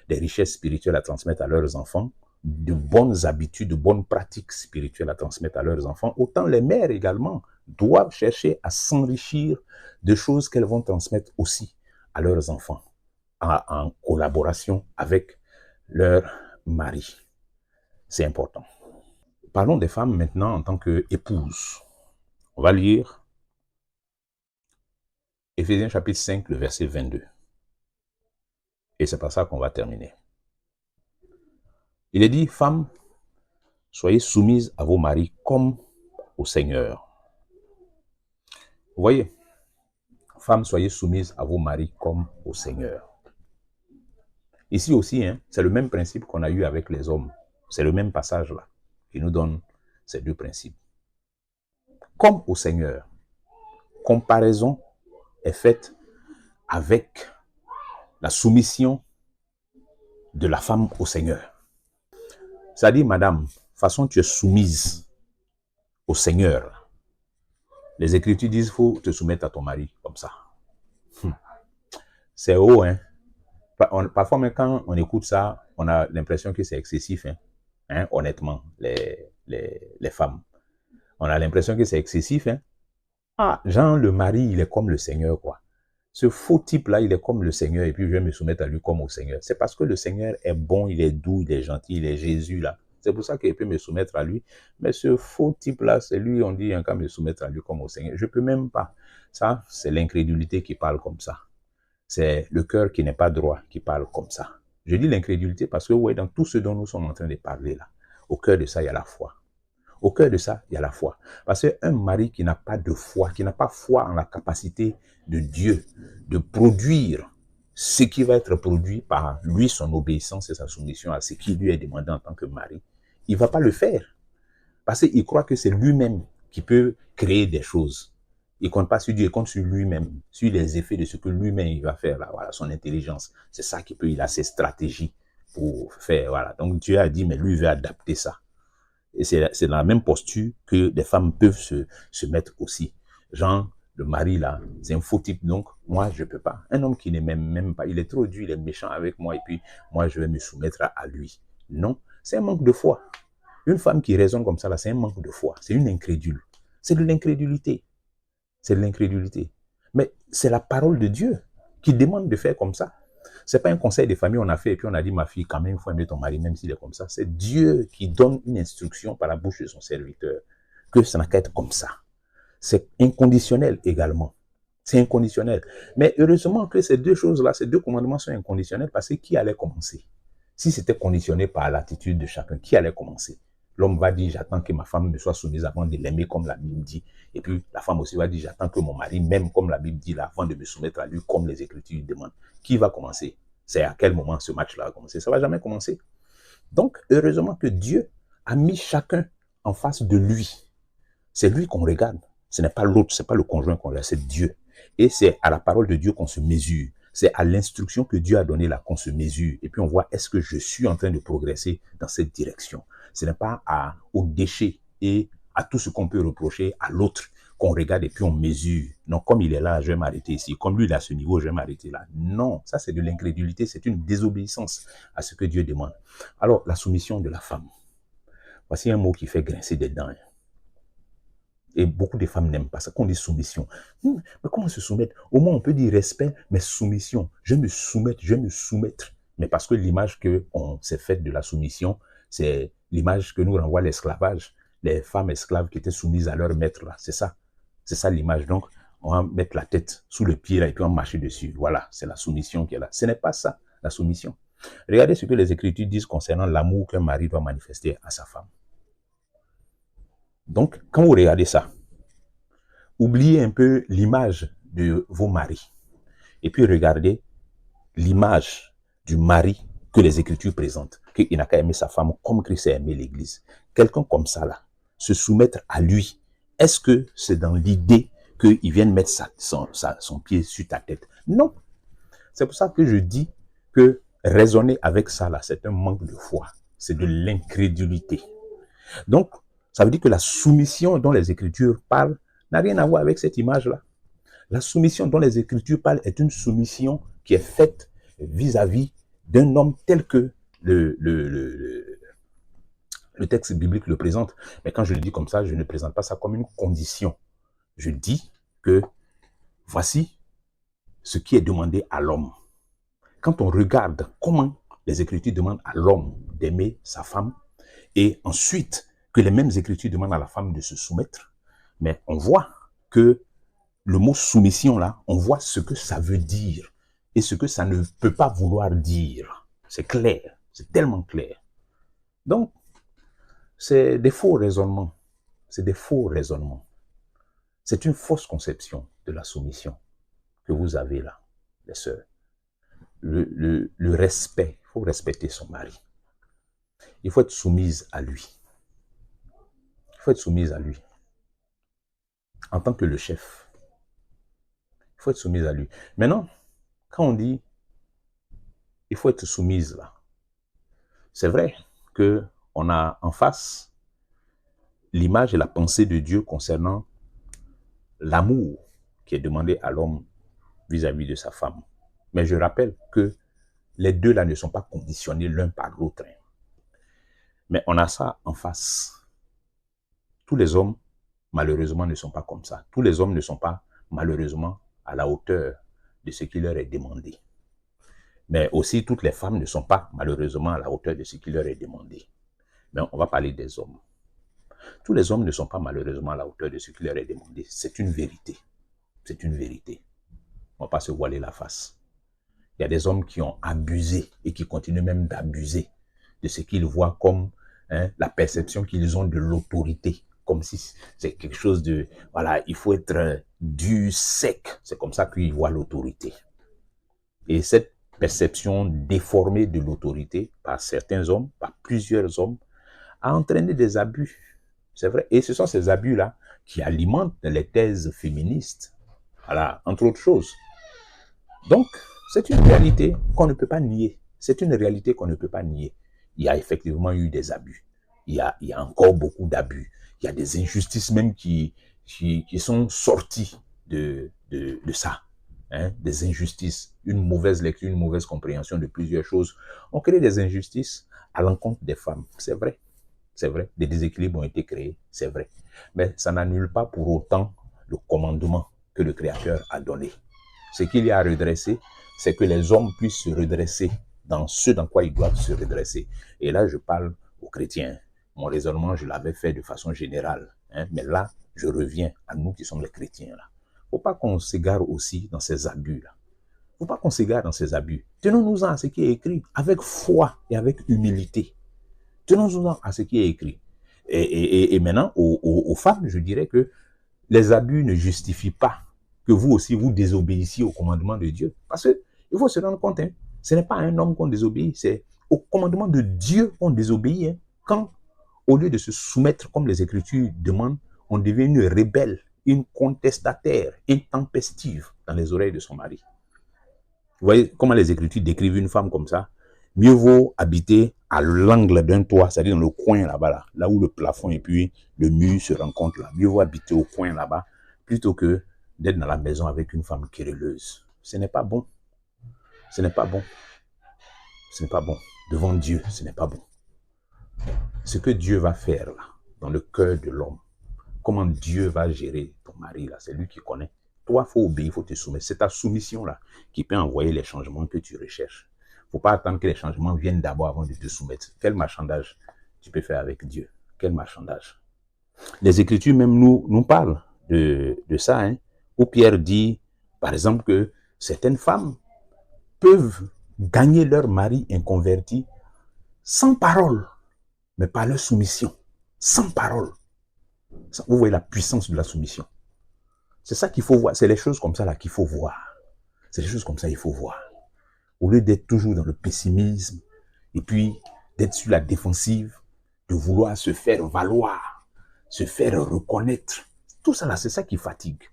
des richesses spirituelles à transmettre à leurs enfants, de bonnes habitudes, de bonnes pratiques spirituelles à transmettre à leurs enfants. Autant les mères également doivent chercher à s'enrichir de choses qu'elles vont transmettre aussi à leurs enfants, en collaboration avec leur mari. C'est important. Parlons des femmes maintenant en tant qu'épouses. On va lire Éphésiens chapitre 5, le verset 22. Et c'est par ça qu'on va terminer. Il est dit, femmes, soyez soumises à vos maris comme au Seigneur. Vous voyez, femmes, soyez soumises à vos maris comme au Seigneur. Ici aussi, c'est le même principe qu'on a eu avec les hommes. C'est le même passage là qui nous donne ces deux principes. Comme au Seigneur. Comparaison est faite avec la soumission de la femme au Seigneur. C'est-à-dire, madame, façon tu es soumise au Seigneur. Les Écritures disent qu'il faut te soumettre à ton mari comme ça. C'est haut, hein. Parfois, même quand on écoute ça, on a l'impression que c'est excessif, honnêtement, les femmes. On a l'impression que c'est excessif, Ah, Jean, le mari, il est comme le Seigneur, quoi. Ce faux type-là, il est comme le Seigneur, et puis je vais me soumettre à lui comme au Seigneur. C'est parce que le Seigneur est bon, il est doux, il est gentil, il est Jésus, là. C'est pour ça qu'il peut me soumettre à lui. Mais ce faux type-là, c'est lui, on dit, qu'à me soumettre à lui comme au Seigneur. Je ne peux même pas. Ça, c'est l'incrédulité qui parle comme ça. C'est le cœur qui n'est pas droit qui parle comme ça. Je dis l'incrédulité parce que, ouais, dans tout ce dont nous sommes en train de parler là, au cœur de ça, il y a la foi. Au cœur de ça, il y a la foi. Parce qu'un mari qui n'a pas de foi, qui n'a pas foi en la capacité de Dieu de produire ce qui va être produit par lui, son obéissance et sa soumission à ce qui lui est demandé en tant que mari, il ne va pas le faire. Parce qu'il croit que c'est lui-même qui peut créer des choses. Il compte pas sur Dieu, il compte sur lui-même, sur les effets de ce que lui-même il va faire là, voilà, son intelligence. C'est ça qui peut, il a ses stratégies pour faire, voilà. Donc Dieu a dit, mais lui il veut adapter ça. Et c'est dans la même posture que des femmes peuvent se mettre aussi. Genre, le mari là, c'est un faux type, donc moi je peux pas. Un homme qui n'est même pas, il est trop dur, il est méchant avec moi et puis moi je vais me soumettre à lui. Non, c'est un manque de foi. Une femme qui raisonne comme ça là, c'est un manque de foi, c'est une incrédule. C'est de l'incrédulité. C'est de l'incrédulité. Mais c'est la parole de Dieu qui demande de faire comme ça. C'est pas un conseil de famille on a fait et puis on a dit, ma fille, quand même, il faut aimer ton mari, même s'il est comme ça. C'est Dieu qui donne une instruction par la bouche de son serviteur que ça n'a qu'à être comme ça. C'est inconditionnel également. C'est inconditionnel. Mais heureusement que ces deux choses-là, ces deux commandements sont inconditionnels parce que qui allait commencer? Si c'était conditionné par l'attitude de chacun, qui allait commencer? L'homme va dire, j'attends que ma femme me soit soumise avant de l'aimer comme la Bible dit. Et puis la femme aussi va dire, j'attends que mon mari m'aime comme la Bible dit là, avant de me soumettre à lui comme les Écritures demandent. Qui va commencer? C'est à quel moment ce match-là va commencer? Ça ne va jamais commencer. Donc, heureusement que Dieu a mis chacun en face de lui. C'est lui qu'on regarde. Ce n'est pas l'autre, ce n'est pas le conjoint qu'on regarde, c'est Dieu. Et c'est à la parole de Dieu qu'on se mesure. C'est à l'instruction que Dieu a donnée là qu'on se mesure. Et puis on voit, est-ce que je suis en train de progresser dans cette direction? Ce n'est pas aux déchets et à tout ce qu'on peut reprocher à l'autre qu'on regarde et puis on mesure. Non, comme il est là, je vais m'arrêter ici. Comme lui, il est à ce niveau, je vais m'arrêter là. Non, ça c'est de l'incrédulité, c'est une désobéissance à ce que Dieu demande. Alors, la soumission de la femme. Voici un mot qui fait grincer des dents. Et beaucoup de femmes n'aiment pas ça, qu'on dit soumission. Mais comment se soumettre? Au moins, on peut dire respect, mais soumission. Je me soumette, je me soumettre. Mais parce que l'image qu'on s'est faite de la soumission, c'est l'image que nous renvoie l'esclavage. Les femmes esclaves qui étaient soumises à leur maître, là. C'est ça. C'est ça l'image. Donc, on va mettre la tête sous le pied, là, et puis on va marcher dessus. Voilà, c'est la soumission qui est là. Ce n'est pas ça, la soumission. Regardez ce que les Écritures disent concernant l'amour qu'un mari doit manifester à sa femme. Donc, quand vous regardez ça, oubliez un peu l'image de vos maris et puis regardez l'image du mari que les Écritures présentent, qu'il n'a qu'à aimer sa femme comme Christ a aimé l'Église. Quelqu'un comme ça, là, se soumettre à lui, est-ce que c'est dans l'idée qu'il vienne mettre son pied sur ta tête? Non. C'est pour ça que je dis que raisonner avec ça, là, c'est un manque de foi. C'est de l'incrédulité. Donc, ça veut dire que la soumission dont les Écritures parlent n'a rien à voir avec cette image-là. La soumission dont les Écritures parlent est une soumission qui est faite vis-à-vis d'un homme tel que le texte biblique le présente. Mais quand je le dis comme ça, je ne présente pas ça comme une condition. Je dis que voici ce qui est demandé à l'homme. Quand on regarde comment les Écritures demandent à l'homme d'aimer sa femme, et ensuite que les mêmes Écritures demandent à la femme de se soumettre, mais on voit que le mot soumission là, on voit ce que ça veut dire et ce que ça ne peut pas vouloir dire. C'est clair, c'est tellement clair. Donc, c'est des faux raisonnements. C'est des faux raisonnements. C'est une fausse conception de la soumission que vous avez là, les sœurs. Le respect, il faut respecter son mari. Il faut être soumise à lui. Il faut être soumise à lui. En tant que le chef, il faut être soumise à lui. Maintenant, quand on dit il faut être soumise là, c'est vrai qu'on a en face l'image et la pensée de Dieu concernant l'amour qui est demandé à l'homme vis-à-vis de sa femme. Mais je rappelle que les deux là ne sont pas conditionnés l'un par l'autre. Mais on a ça en face. Tous les hommes, malheureusement, ne sont pas comme ça. Tous les hommes ne sont pas, malheureusement, à la hauteur de ce qui leur est demandé. Mais aussi, toutes les femmes ne sont pas, malheureusement, à la hauteur de ce qui leur est demandé. Mais on va parler des hommes. Tous les hommes ne sont pas, malheureusement, à la hauteur de ce qui leur est demandé. C'est une vérité. C'est une vérité. On ne va pas se voiler la face. Il y a des hommes qui ont abusé et qui continuent même d'abuser de ce qu'ils voient comme la perception qu'ils ont de l'autorité. Comme si c'est quelque chose de, voilà, il faut être dur, sec. C'est comme ça qu'ils voient l'autorité. Et cette perception déformée de l'autorité par certains hommes, par plusieurs hommes, a entraîné des abus. C'est vrai. Et ce sont ces abus-là qui alimente les thèses féministes, voilà, entre autres choses. Donc, c'est une réalité qu'on ne peut pas nier. C'est une réalité qu'on ne peut pas nier. Il y a effectivement eu des abus. Il y a encore beaucoup d'abus. Il y a des injustices même qui sont sorties de ça. Hein, des injustices, une mauvaise lecture, une mauvaise compréhension de plusieurs choses. On crée des injustices à l'encontre des femmes. C'est vrai. C'est vrai. Des déséquilibres ont été créés. C'est vrai. Mais ça n'annule pas pour autant le commandement que le Créateur a donné. Ce qu'il y a à redresser, c'est que les hommes puissent se redresser dans ce dans quoi ils doivent se redresser. Et là, je parle aux chrétiens. Mon raisonnement, je l'avais fait de façon générale. Hein, mais là, je reviens à nous qui sommes les chrétiens. Là. Faut pas qu'on s'égare aussi dans ces abus-là. Faut pas qu'on s'égare dans ces abus. Tenons-nous-en à ce qui est écrit, avec foi et avec humilité. Tenons-nous-en à ce qui est écrit. Et maintenant, aux femmes, je dirais que les abus ne justifient pas que vous aussi, vous désobéissiez au commandement de Dieu. Parce que il faut se rendre compte, hein, ce n'est pas à un homme qu'on désobéit, c'est au commandement de Dieu qu'on désobéit. Hein, quand, au lieu de se soumettre, comme les Écritures demandent, on devient une rebelle, une contestataire, intempestive dans les oreilles de son mari. Vous voyez comment les Écritures décrivent une femme comme ça? Mieux vaut habiter à l'angle d'un toit, c'est-à-dire dans le coin là-bas, là où le plafond et puis le mur se rencontrent là. Mieux vaut habiter au coin là-bas, plutôt que d'être dans la maison avec une femme querelleuse. Ce n'est pas bon. Ce n'est pas bon. Ce n'est pas bon. Devant Dieu, ce n'est pas bon. Ce que Dieu va faire là, dans le cœur de l'homme, comment Dieu va gérer ton mari là, c'est lui qui connaît. Toi, il faut obéir, il faut te soumettre. C'est ta soumission là qui peut envoyer les changements que tu recherches. Il ne faut pas attendre que les changements viennent d'abord avant de te soumettre. Quel marchandage tu peux faire avec Dieu? Quel marchandage? Les Écritures même nous parlent de ça, hein, où Pierre dit, par exemple, que certaines femmes peuvent gagner leur mari inconverti sans parole, mais par leur soumission. Sans parole. Vous voyez la puissance de la soumission. C'est ça qu'il faut voir. C'est les choses comme ça là qu'il faut voir. C'est les choses comme ça qu'il faut voir. Au lieu d'être toujours dans le pessimisme, et puis d'être sur la défensive, de vouloir se faire valoir, se faire reconnaître. Tout ça là, c'est ça qui fatigue.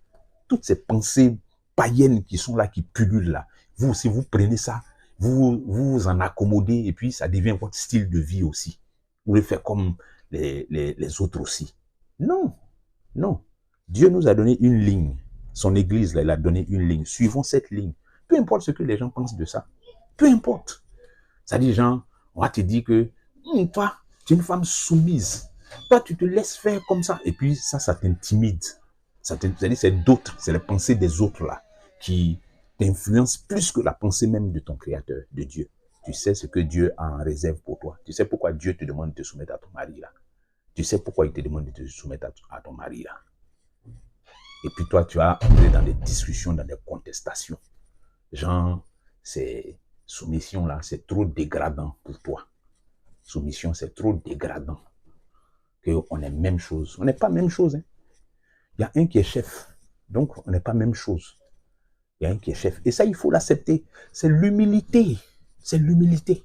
Toutes ces pensées païennes qui sont là, qui pullulent là. Vous aussi, vous prenez ça, vous en accommodez, et puis ça devient votre style de vie aussi. Vous voulez faire comme les autres aussi. Non, non. Dieu nous a donné une ligne. Son église, là, il a donné une ligne. Suivons cette ligne. Peu importe ce que les gens pensent de ça. Peu importe. Ça dit, gens, on va te dire que, toi, tu es une femme soumise. Toi, tu te laisses faire comme ça. Et puis, ça t'intimide. C'est-à-dire, c'est d'autres, c'est les pensées des autres, là, qui t'influencent plus que la pensée même de ton Créateur, de Dieu. Tu sais ce que Dieu a en réserve pour toi. Tu sais pourquoi Dieu te demande de te soumettre à ton mari, là. Tu sais pourquoi il te demande de te soumettre à ton mari, là. Et puis toi, tu as entré dans des discussions, dans des contestations. Genre, ces soumissions-là, c'est trop dégradant pour toi. Soumission, c'est trop dégradant. Qu'on est même chose. On n'est pas même chose. Hein. Il y a un qui est chef. Donc, on n'est pas même chose. Il y a un qui est chef. Et ça, il faut l'accepter. C'est l'humilité. C'est l'humilité.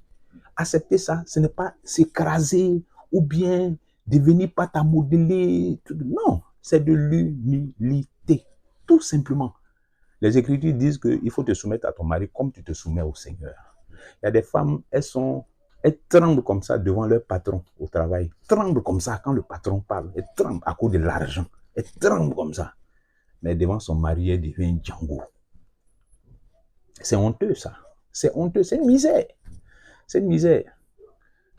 Accepter ça, ce n'est pas s'écraser ou bien devenir pâte à modeler. Non, c'est de l'humilité. Tout simplement. Les Écritures disent qu'il faut te soumettre à ton mari comme tu te soumets au Seigneur. Il y a des femmes, elles tremblent comme ça devant leur patron au travail. Tremblent comme ça quand le patron parle. Elles tremblent à cause de l'argent. Elles tremblent comme ça. Mais devant son mari, elle devient Django. C'est honteux ça. C'est honteux. C'est une misère. C'est une misère.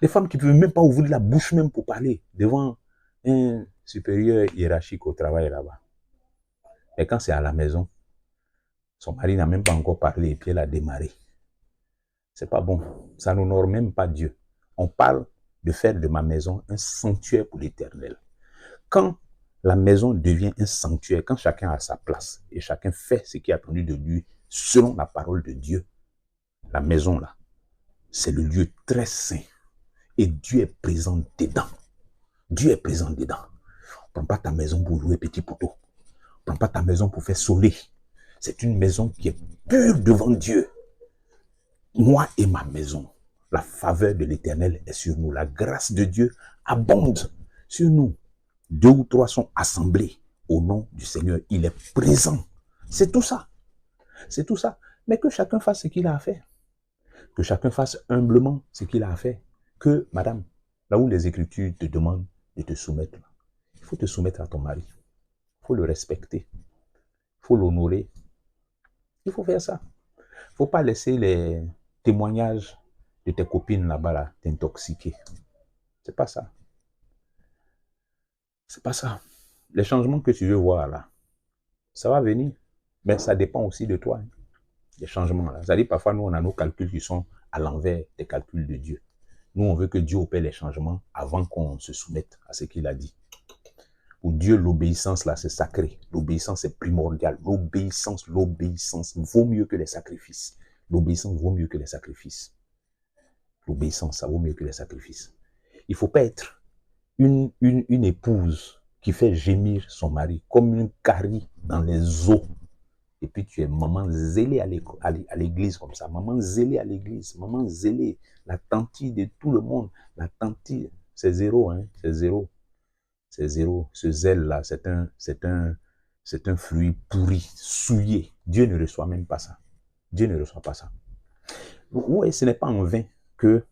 Des femmes qui ne peuvent même pas ouvrir la bouche même pour parler devant un supérieur hiérarchique au travail là-bas. Et quand c'est à la maison, son mari n'a même pas encore parlé et puis elle a démarré. C'est pas bon. Ça n'honore même pas Dieu. On parle de faire de ma maison un sanctuaire pour l'Éternel. Quand la maison devient un sanctuaire, quand chacun a sa place et chacun fait ce qui est attendu de lui selon la parole de Dieu, la maison là, c'est le lieu très saint. Et Dieu est présent dedans. Dieu est présent dedans. Prends pas ta maison pour jouer petit poteau. Prends pas ta maison pour faire soleil. C'est une maison qui est pure devant Dieu. Moi et ma maison, la faveur de l'Éternel est sur nous. La grâce de Dieu abonde sur nous. 2 ou 3 sont assemblés au nom du Seigneur. Il est présent. C'est tout ça. C'est tout ça. Mais que chacun fasse ce qu'il a à faire. Que chacun fasse humblement ce qu'il a à faire. Que, madame, là où les Écritures te demandent de te soumettre, il faut te soumettre à ton mari. Il faut le respecter. Il faut l'honorer. Il faut faire ça. Il ne faut pas laisser les témoignages de tes copines là-bas là, t'intoxiquer. C'est pas ça. C'est pas ça. Les changements que tu veux voir là, ça va venir. Mais ça dépend aussi de toi. Hein. Les changements là. C'est-à-dire parfois nous on a nos calculs qui sont à l'envers des calculs de Dieu. Nous on veut que Dieu opère les changements avant qu'on se soumette à ce qu'il a dit. Pour Dieu, l'obéissance là, c'est sacré. L'obéissance est primordiale. L'obéissance vaut mieux que les sacrifices. L'obéissance vaut mieux que les sacrifices. L'obéissance, ça vaut mieux que les sacrifices. Il ne faut pas être une épouse qui fait gémir son mari comme une carie dans les os. Et puis tu es maman zélée à l'église comme ça. Maman zélée à l'église. Maman zélée. La tantille de tout le monde. La tantille, c'est zéro, hein. C'est zéro. C'est zéro. Ce zèle-là, c'est un fruit pourri, souillé. Dieu ne reçoit même pas ça. Dieu ne reçoit pas ça. Oui, ce n'est pas en vain que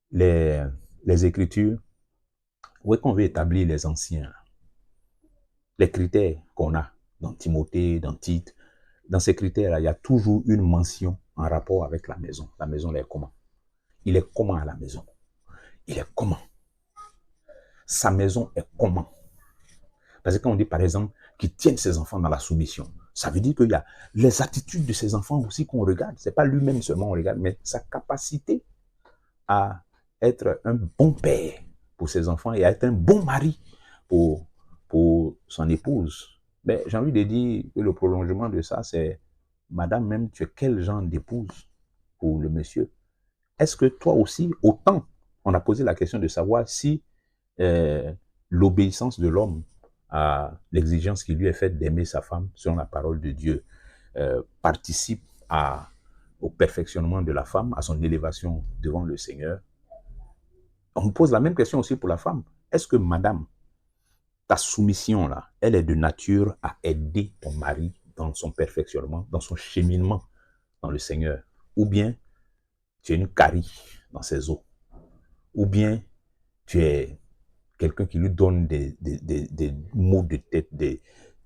les Écritures, où est qu'on veut établir les anciens, les critères qu'on a dans Timothée, dans Tite, dans ces critères-là, il y a toujours une mention en rapport avec la maison. La maison, elle est comment? Il est comment à la maison? Il est comment? Sa maison est comment? Parce que quand on dit, par exemple, qu'il tienne ses enfants dans la soumission, ça veut dire qu'il y a les attitudes de ses enfants aussi qu'on regarde. Ce n'est pas lui-même seulement on regarde, mais sa capacité à être un bon père pour ses enfants et à être un bon mari pour son épouse. Mais j'ai envie de dire que le prolongement de ça, c'est, madame, même, tu es quel genre d'épouse pour le monsieur? Est-ce que toi aussi, autant, on a posé la question de savoir si l'obéissance de l'homme à l'exigence qui lui est faite d'aimer sa femme selon la parole de Dieu participe au perfectionnement de la femme, à son élévation devant le Seigneur. On pose la même question aussi pour la femme. Est-ce que, madame, ta soumission là, elle est de nature à aider ton mari dans son perfectionnement, dans son cheminement dans le Seigneur? Ou bien tu es une carie dans ses os? Ou bien tu es quelqu'un qui lui donne des maux de tête,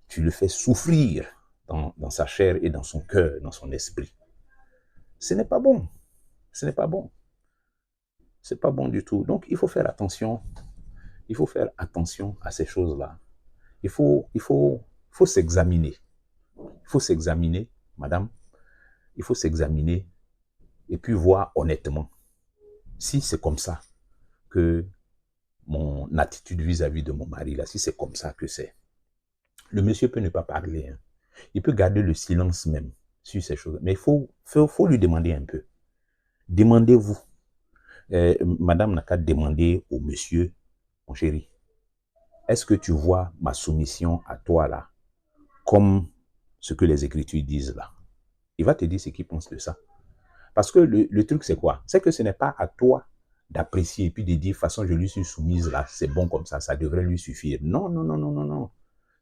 tu le fais souffrir dans sa chair et dans son cœur, dans son esprit? Ce n'est pas bon. Ce n'est pas bon. C'est pas bon du tout. Donc, il faut faire attention. Il faut faire attention à ces choses-là. Il faut s'examiner. Il faut s'examiner, madame. Il faut s'examiner et puis voir honnêtement si c'est comme ça que mon attitude vis-à-vis de mon mari, là, si c'est comme ça que c'est. Le monsieur peut ne pas parler. Hein. Il peut garder le silence même sur ces choses. Mais il faut lui demander un peu. Demandez-vous. Madame n'a qu'à demander au monsieur, mon chéri, est-ce que tu vois ma soumission à toi là comme ce que les Écritures disent là? Il va te dire ce qu'il pense de ça. Parce que le truc c'est quoi? C'est que ce n'est pas à toi d'apprécier et puis de dire, façon je lui suis soumise là, c'est bon comme ça devrait lui suffire. Non, non, non, non, non, non.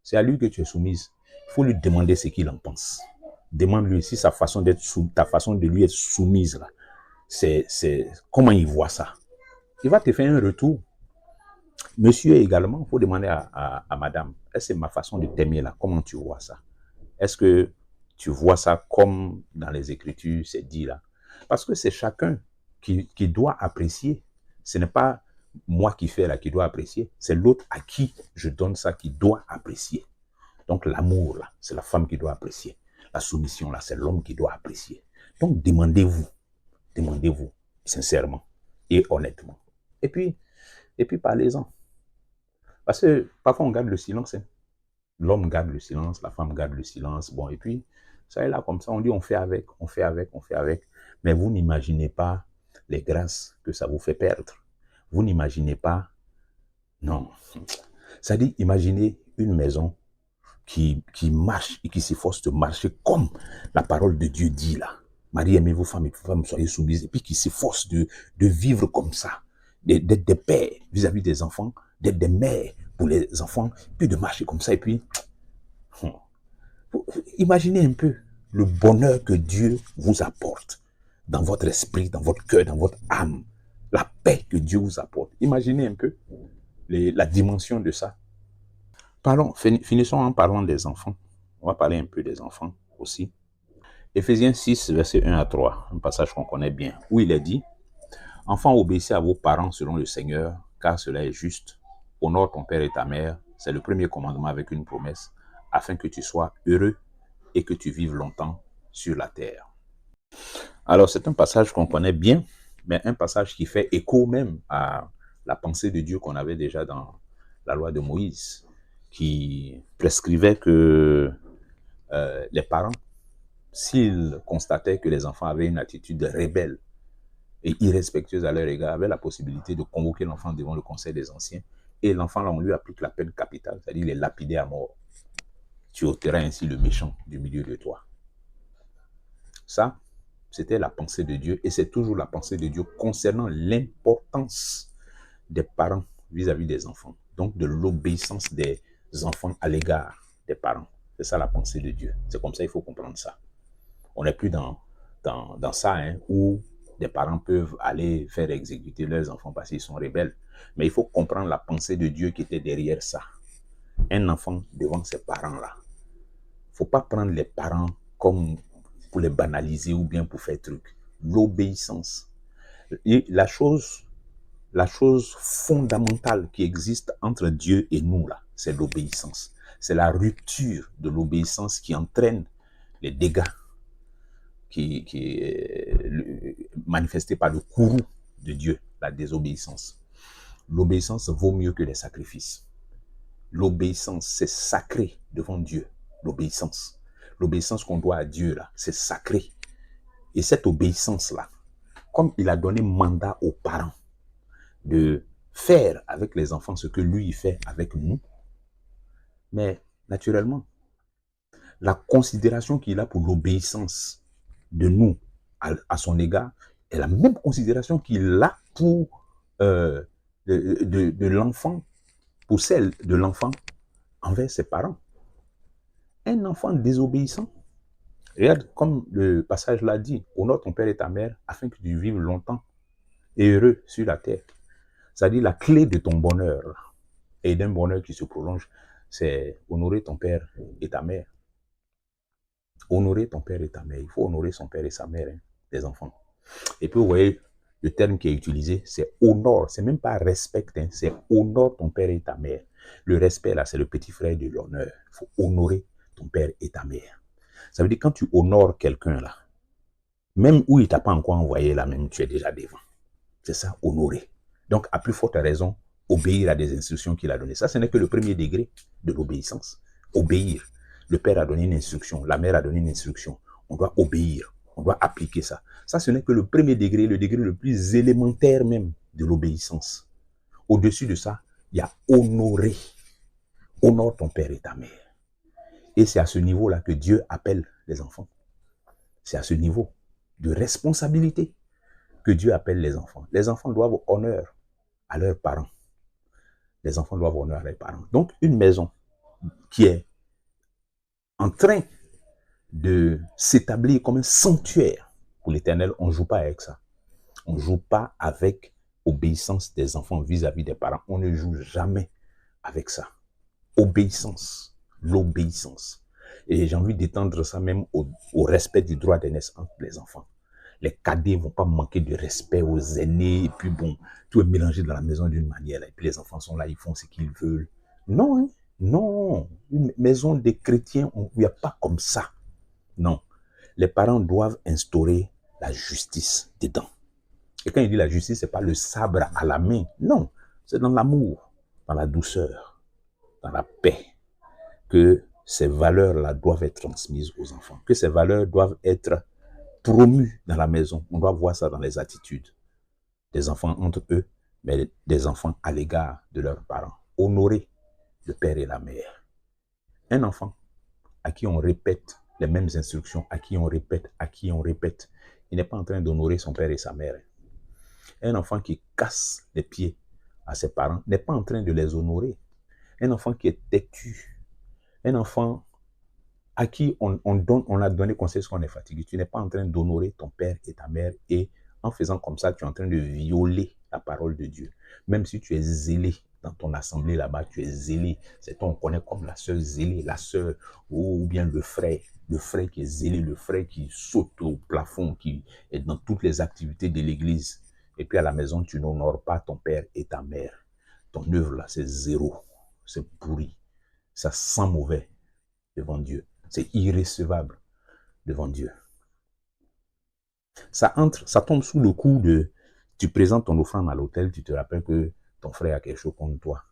C'est à lui que tu es soumise. Il faut lui demander ce qu'il en pense. Demande-lui si ta façon de lui être soumise là, c'est comment il voit ça. Il va te faire un retour. Monsieur également, il faut demander à madame, est-ce que c'est ma façon de t'aimer là? Comment tu vois ça? Est-ce que tu vois ça comme dans les Écritures, c'est dit là? Parce que c'est chacun qui doit apprécier. Ce n'est pas moi qui fais là qui dois apprécier, c'est l'autre à qui je donne ça qui doit apprécier. Donc l'amour là, c'est la femme qui doit apprécier. La soumission là, c'est l'homme qui doit apprécier. Donc demandez-vous sincèrement et honnêtement. Et puis parlez-en. Parce que parfois on garde le silence. Hein. L'homme garde le silence, la femme garde le silence. Bon, et puis ça est là comme ça, on dit on fait avec. Mais vous n'imaginez pas les grâces que ça vous fait perdre. Vous n'imaginez pas, non. Ça dit, imaginez une maison qui marche et qui s'efforce de marcher comme la parole de Dieu dit là. Marie, aimez vos femmes et vos femmes soyez soumises. Et puis qui s'efforce de vivre comme ça, d'être des pères vis-à-vis des enfants, d'être des mères pour les enfants, puis de marcher comme ça, et puis, imaginez un peu le bonheur que Dieu vous apporte dans votre esprit, dans votre cœur, dans votre âme, la paix que Dieu vous apporte. Imaginez un peu la dimension de ça. Finissons en parlant des enfants. On va parler un peu des enfants aussi. Éphésiens 6, verset 1 à 3, un passage qu'on connaît bien, où il est dit: Enfants, obéissez à vos parents selon le Seigneur, car cela est juste. Honore ton père et ta mère, c'est le premier commandement avec une promesse, afin que tu sois heureux et que tu vives longtemps sur la terre. Alors, c'est un passage qu'on connaît bien, mais un passage qui fait écho même à la pensée de Dieu qu'on avait déjà dans la loi de Moïse, qui prescrivait que les parents, s'ils constataient que les enfants avaient une attitude rebelle et irrespectueuse à leur égard, avaient la possibilité de convoquer l'enfant devant le conseil des anciens, et l'enfant, là, on lui applique la peine capitale, c'est-à-dire les lapider à mort. Tu ôteras ainsi le méchant du milieu de toi. Ça, c'était la pensée de Dieu, et c'est toujours la pensée de Dieu concernant l'importance des parents vis-à-vis des enfants, donc de l'obéissance des enfants à l'égard des parents. C'est ça la pensée de Dieu. C'est comme ça qu'il faut comprendre ça. On n'est plus dans ça, où des parents peuvent aller faire exécuter leurs enfants parce qu'ils sont rebelles. Mais il faut comprendre la pensée de Dieu qui était derrière ça. Un enfant devant ses parents-là. Il ne faut pas prendre les parents comme pour les banaliser ou bien pour faire truc. L'obéissance. Et la chose fondamentale qui existe entre Dieu et nous, là, c'est l'obéissance. C'est la rupture de l'obéissance qui entraîne les dégâts qui est manifesté par le courroux de Dieu, la désobéissance. L'obéissance vaut mieux que les sacrifices. L'obéissance, c'est sacré devant Dieu. L'obéissance. L'obéissance qu'on doit à Dieu, là, c'est sacré. Et cette obéissance-là, comme il a donné mandat aux parents de faire avec les enfants ce que lui, il fait avec nous, mais naturellement, la considération qu'il a pour l'obéissance de nous à son égard est la même considération qu'il a pour de l'enfant, pour celle de l'enfant envers ses parents. Un enfant désobéissant, regarde comme le passage l'a dit, honore ton père et ta mère afin que tu vives longtemps et heureux sur la terre. C'est-à-dire la clé de ton bonheur et d'un bonheur qui se prolonge, c'est honorer ton père et ta mère. Honorer ton père et ta mère. Il faut honorer son père et sa mère, les enfants. Et puis, vous voyez, le terme qui est utilisé, c'est honore. C'est même pas respecte, c'est honore ton père et ta mère. Le respect, là, c'est le petit frère de l'honneur. Il faut honorer ton père et ta mère. Ça veut dire quand tu honores quelqu'un, là, même où il t'a pas encore envoyé, là, même, tu es déjà devant. C'est ça, honorer. Donc, à plus forte raison, obéir à des instructions qu'il a données. Ça, ce n'est que le premier degré de l'obéissance. Obéir. Le père a donné une instruction, la mère a donné une instruction. On doit obéir, on doit appliquer ça. Ça, ce n'est que le premier degré, le degré le plus élémentaire même de l'obéissance. Au-dessus de ça, il y a honorer. Honore ton père et ta mère. Et c'est à ce niveau-là que Dieu appelle les enfants. C'est à ce niveau de responsabilité que Dieu appelle les enfants. Les enfants doivent honneur à leurs parents. Les enfants doivent honneur à leurs parents. Donc, une maison qui est en train de s'établir comme un sanctuaire pour l'Éternel, on ne joue pas avec ça. On ne joue pas avec obéissance des enfants vis-à-vis des parents. On ne joue jamais avec ça. Obéissance, l'obéissance. Et j'ai envie d'étendre ça même au respect du droit d'aînesse entre les enfants. Les cadets ne vont pas manquer de respect aux aînés, et puis bon, tout est mélangé dans la maison d'une manière, et puis les enfants sont là, ils font ce qu'ils veulent. Non, hein? Non, une maison des chrétiens, il n'y a pas comme ça. Non, les parents doivent instaurer la justice dedans. Et quand il dit la justice, ce n'est pas le sabre à la main, non, c'est dans l'amour, dans la douceur, dans la paix, que ces valeurs-là doivent être transmises aux enfants, que ces valeurs doivent être promues dans la maison. On doit voir ça dans les attitudes des enfants entre eux, mais des enfants à l'égard de leurs parents. Honorer le père et la mère. Un enfant à qui on répète les mêmes instructions, à qui on répète, il n'est pas en train d'honorer son père et sa mère. Un enfant qui casse les pieds à ses parents n'est pas en train de les honorer. un enfant qui est têtu, un enfant à qui on a donné conseil parce qu'on est fatigué. Tu n'es pas en train d'honorer ton père et ta mère, et en faisant comme ça, tu es en train de violer la parole de Dieu. Même si tu es zélé dans ton assemblée là-bas, tu es zélé. C'est toi, on connaît comme la sœur zélée, la sœur, ou bien le frère qui est zélé, le frère qui saute au plafond, qui est dans toutes les activités de l'église. Et puis à la maison, tu n'honores pas ton père et ta mère. Ton œuvre là, c'est zéro. C'est pourri. Ça sent mauvais devant Dieu. C'est irrécevable devant Dieu. Ça tombe sous le coup de, tu présentes ton offrande à l'autel, tu te rappelles que ton frère a quelque chose contre toi.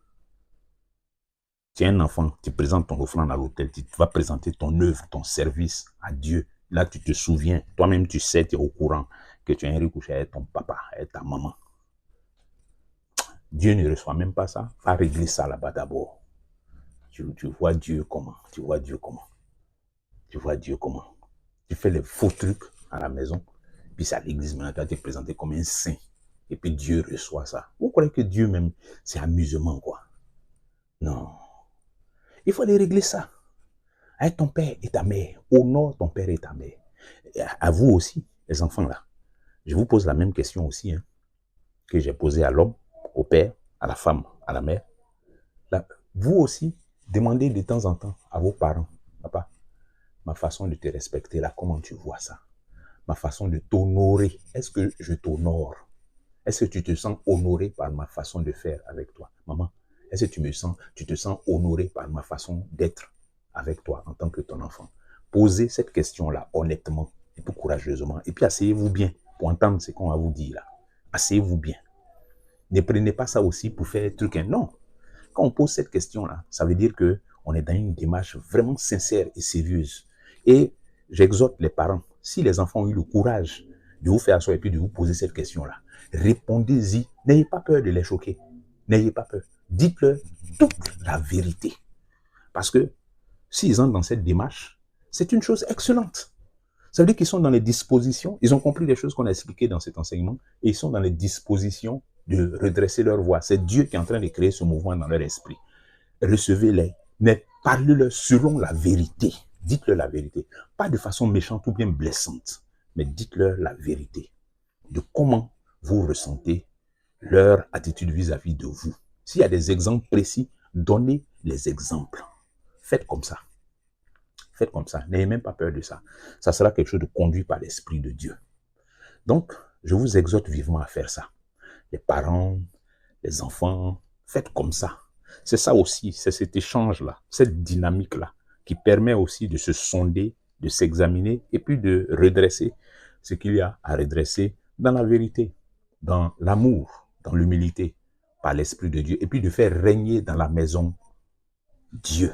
Tu es un enfant, tu présentes ton offrande à l'autel, tu vas présenter ton œuvre, ton service à Dieu. Là, tu te souviens, toi-même tu sais, tu es au courant que tu es un recouché avec ton papa, avec ta maman. Dieu ne reçoit même pas ça. Va régler ça là-bas d'abord. Tu vois Dieu comment? Tu vois Dieu comment? Tu vois Dieu comment? Tu fais les faux trucs à la maison, puis c'est à l'église maintenant, tu vas te présenter comme un saint. Et puis Dieu reçoit ça. Vous croyez que Dieu même, c'est amusement, quoi? Non. Il faut aller régler ça. Avec ton père et ta mère. Honore ton père et ta mère. Et à vous aussi, les enfants là. Je vous pose la même question aussi, hein, que j'ai posée à l'homme, au père, à la femme, à la mère. Là, vous aussi, demandez de temps en temps à vos parents, papa, ma façon de te respecter là, comment tu vois ça? Ma façon de t'honorer, est-ce que je t'honore? Est-ce que tu te sens honoré par ma façon de faire avec toi? Maman, est-ce que tu te sens honoré par ma façon d'être avec toi en tant que ton enfant? Posez cette question-là honnêtement et puis courageusement. Et puis asseyez-vous bien pour entendre ce qu'on va vous dire là. Asseyez-vous bien. Ne prenez pas ça aussi pour faire un truc. Non. Quand on pose cette question-là, ça veut dire qu'on est dans une démarche vraiment sincère et sérieuse. Et j'exhorte les parents, si les enfants ont eu le courage de vous faire asseoir et puis de vous poser cette question-là, répondez-y. N'ayez pas peur de les choquer. N'ayez pas peur. Dites-leur toute la vérité. Parce que s'ils entrent dans cette démarche, c'est une chose excellente. Ça veut dire qu'ils sont dans les dispositions, ils ont compris les choses qu'on a expliquées dans cet enseignement, et ils sont dans les dispositions de redresser leur voix. C'est Dieu qui est en train de créer ce mouvement dans leur esprit. Recevez-les, mais parlez-leur selon la vérité. Dites-leur la vérité. Pas de façon méchante ou bien blessante, mais dites-leur la vérité de comment vous ressentez leur attitude vis-à-vis de vous. S'il y a des exemples précis, donnez les exemples. Faites comme ça. Faites comme ça. N'ayez même pas peur de ça. Ça sera quelque chose de conduit par l'Esprit de Dieu. Donc, je vous exhorte vivement à faire ça. Les parents, les enfants, faites comme ça. C'est ça aussi, c'est cet échange-là, cette dynamique-là, qui permet aussi de se sonder, de s'examiner et puis de redresser ce qu'il y a à redresser dans la vérité, dans l'amour, dans l'humilité, par l'Esprit de Dieu, et puis de faire régner dans la maison Dieu,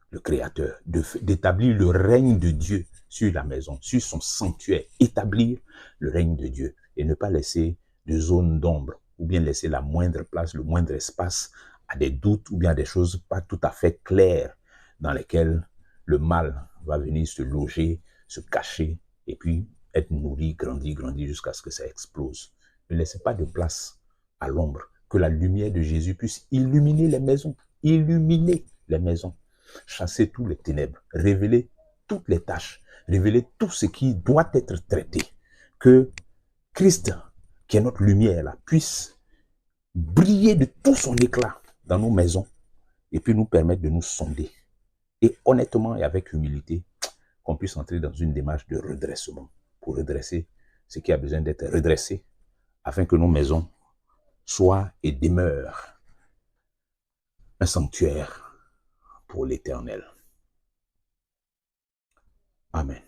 le Créateur, d'établir le règne de Dieu sur la maison, sur son sanctuaire, établir le règne de Dieu et ne pas laisser de zone d'ombre ou bien laisser la moindre place, le moindre espace à des doutes ou bien à des choses pas tout à fait claires dans lesquelles le mal va venir se loger, se cacher et puis être nourri, grandi jusqu'à ce que ça explose. Ne laissez pas de place à l'ombre. Que la lumière de Jésus puisse illuminer les maisons, illuminer les maisons. Chasser tous les ténèbres, révéler toutes les tâches, révéler tout ce qui doit être traité. Que Christ, qui est notre lumière, là, puisse briller de tout son éclat dans nos maisons et puis nous permettre de nous sonder. Et honnêtement et avec humilité, qu'on puisse entrer dans une démarche de redressement pour redresser ce qui a besoin d'être redressé afin que nos maisons soient et demeurent un sanctuaire pour l'Éternel. Amen.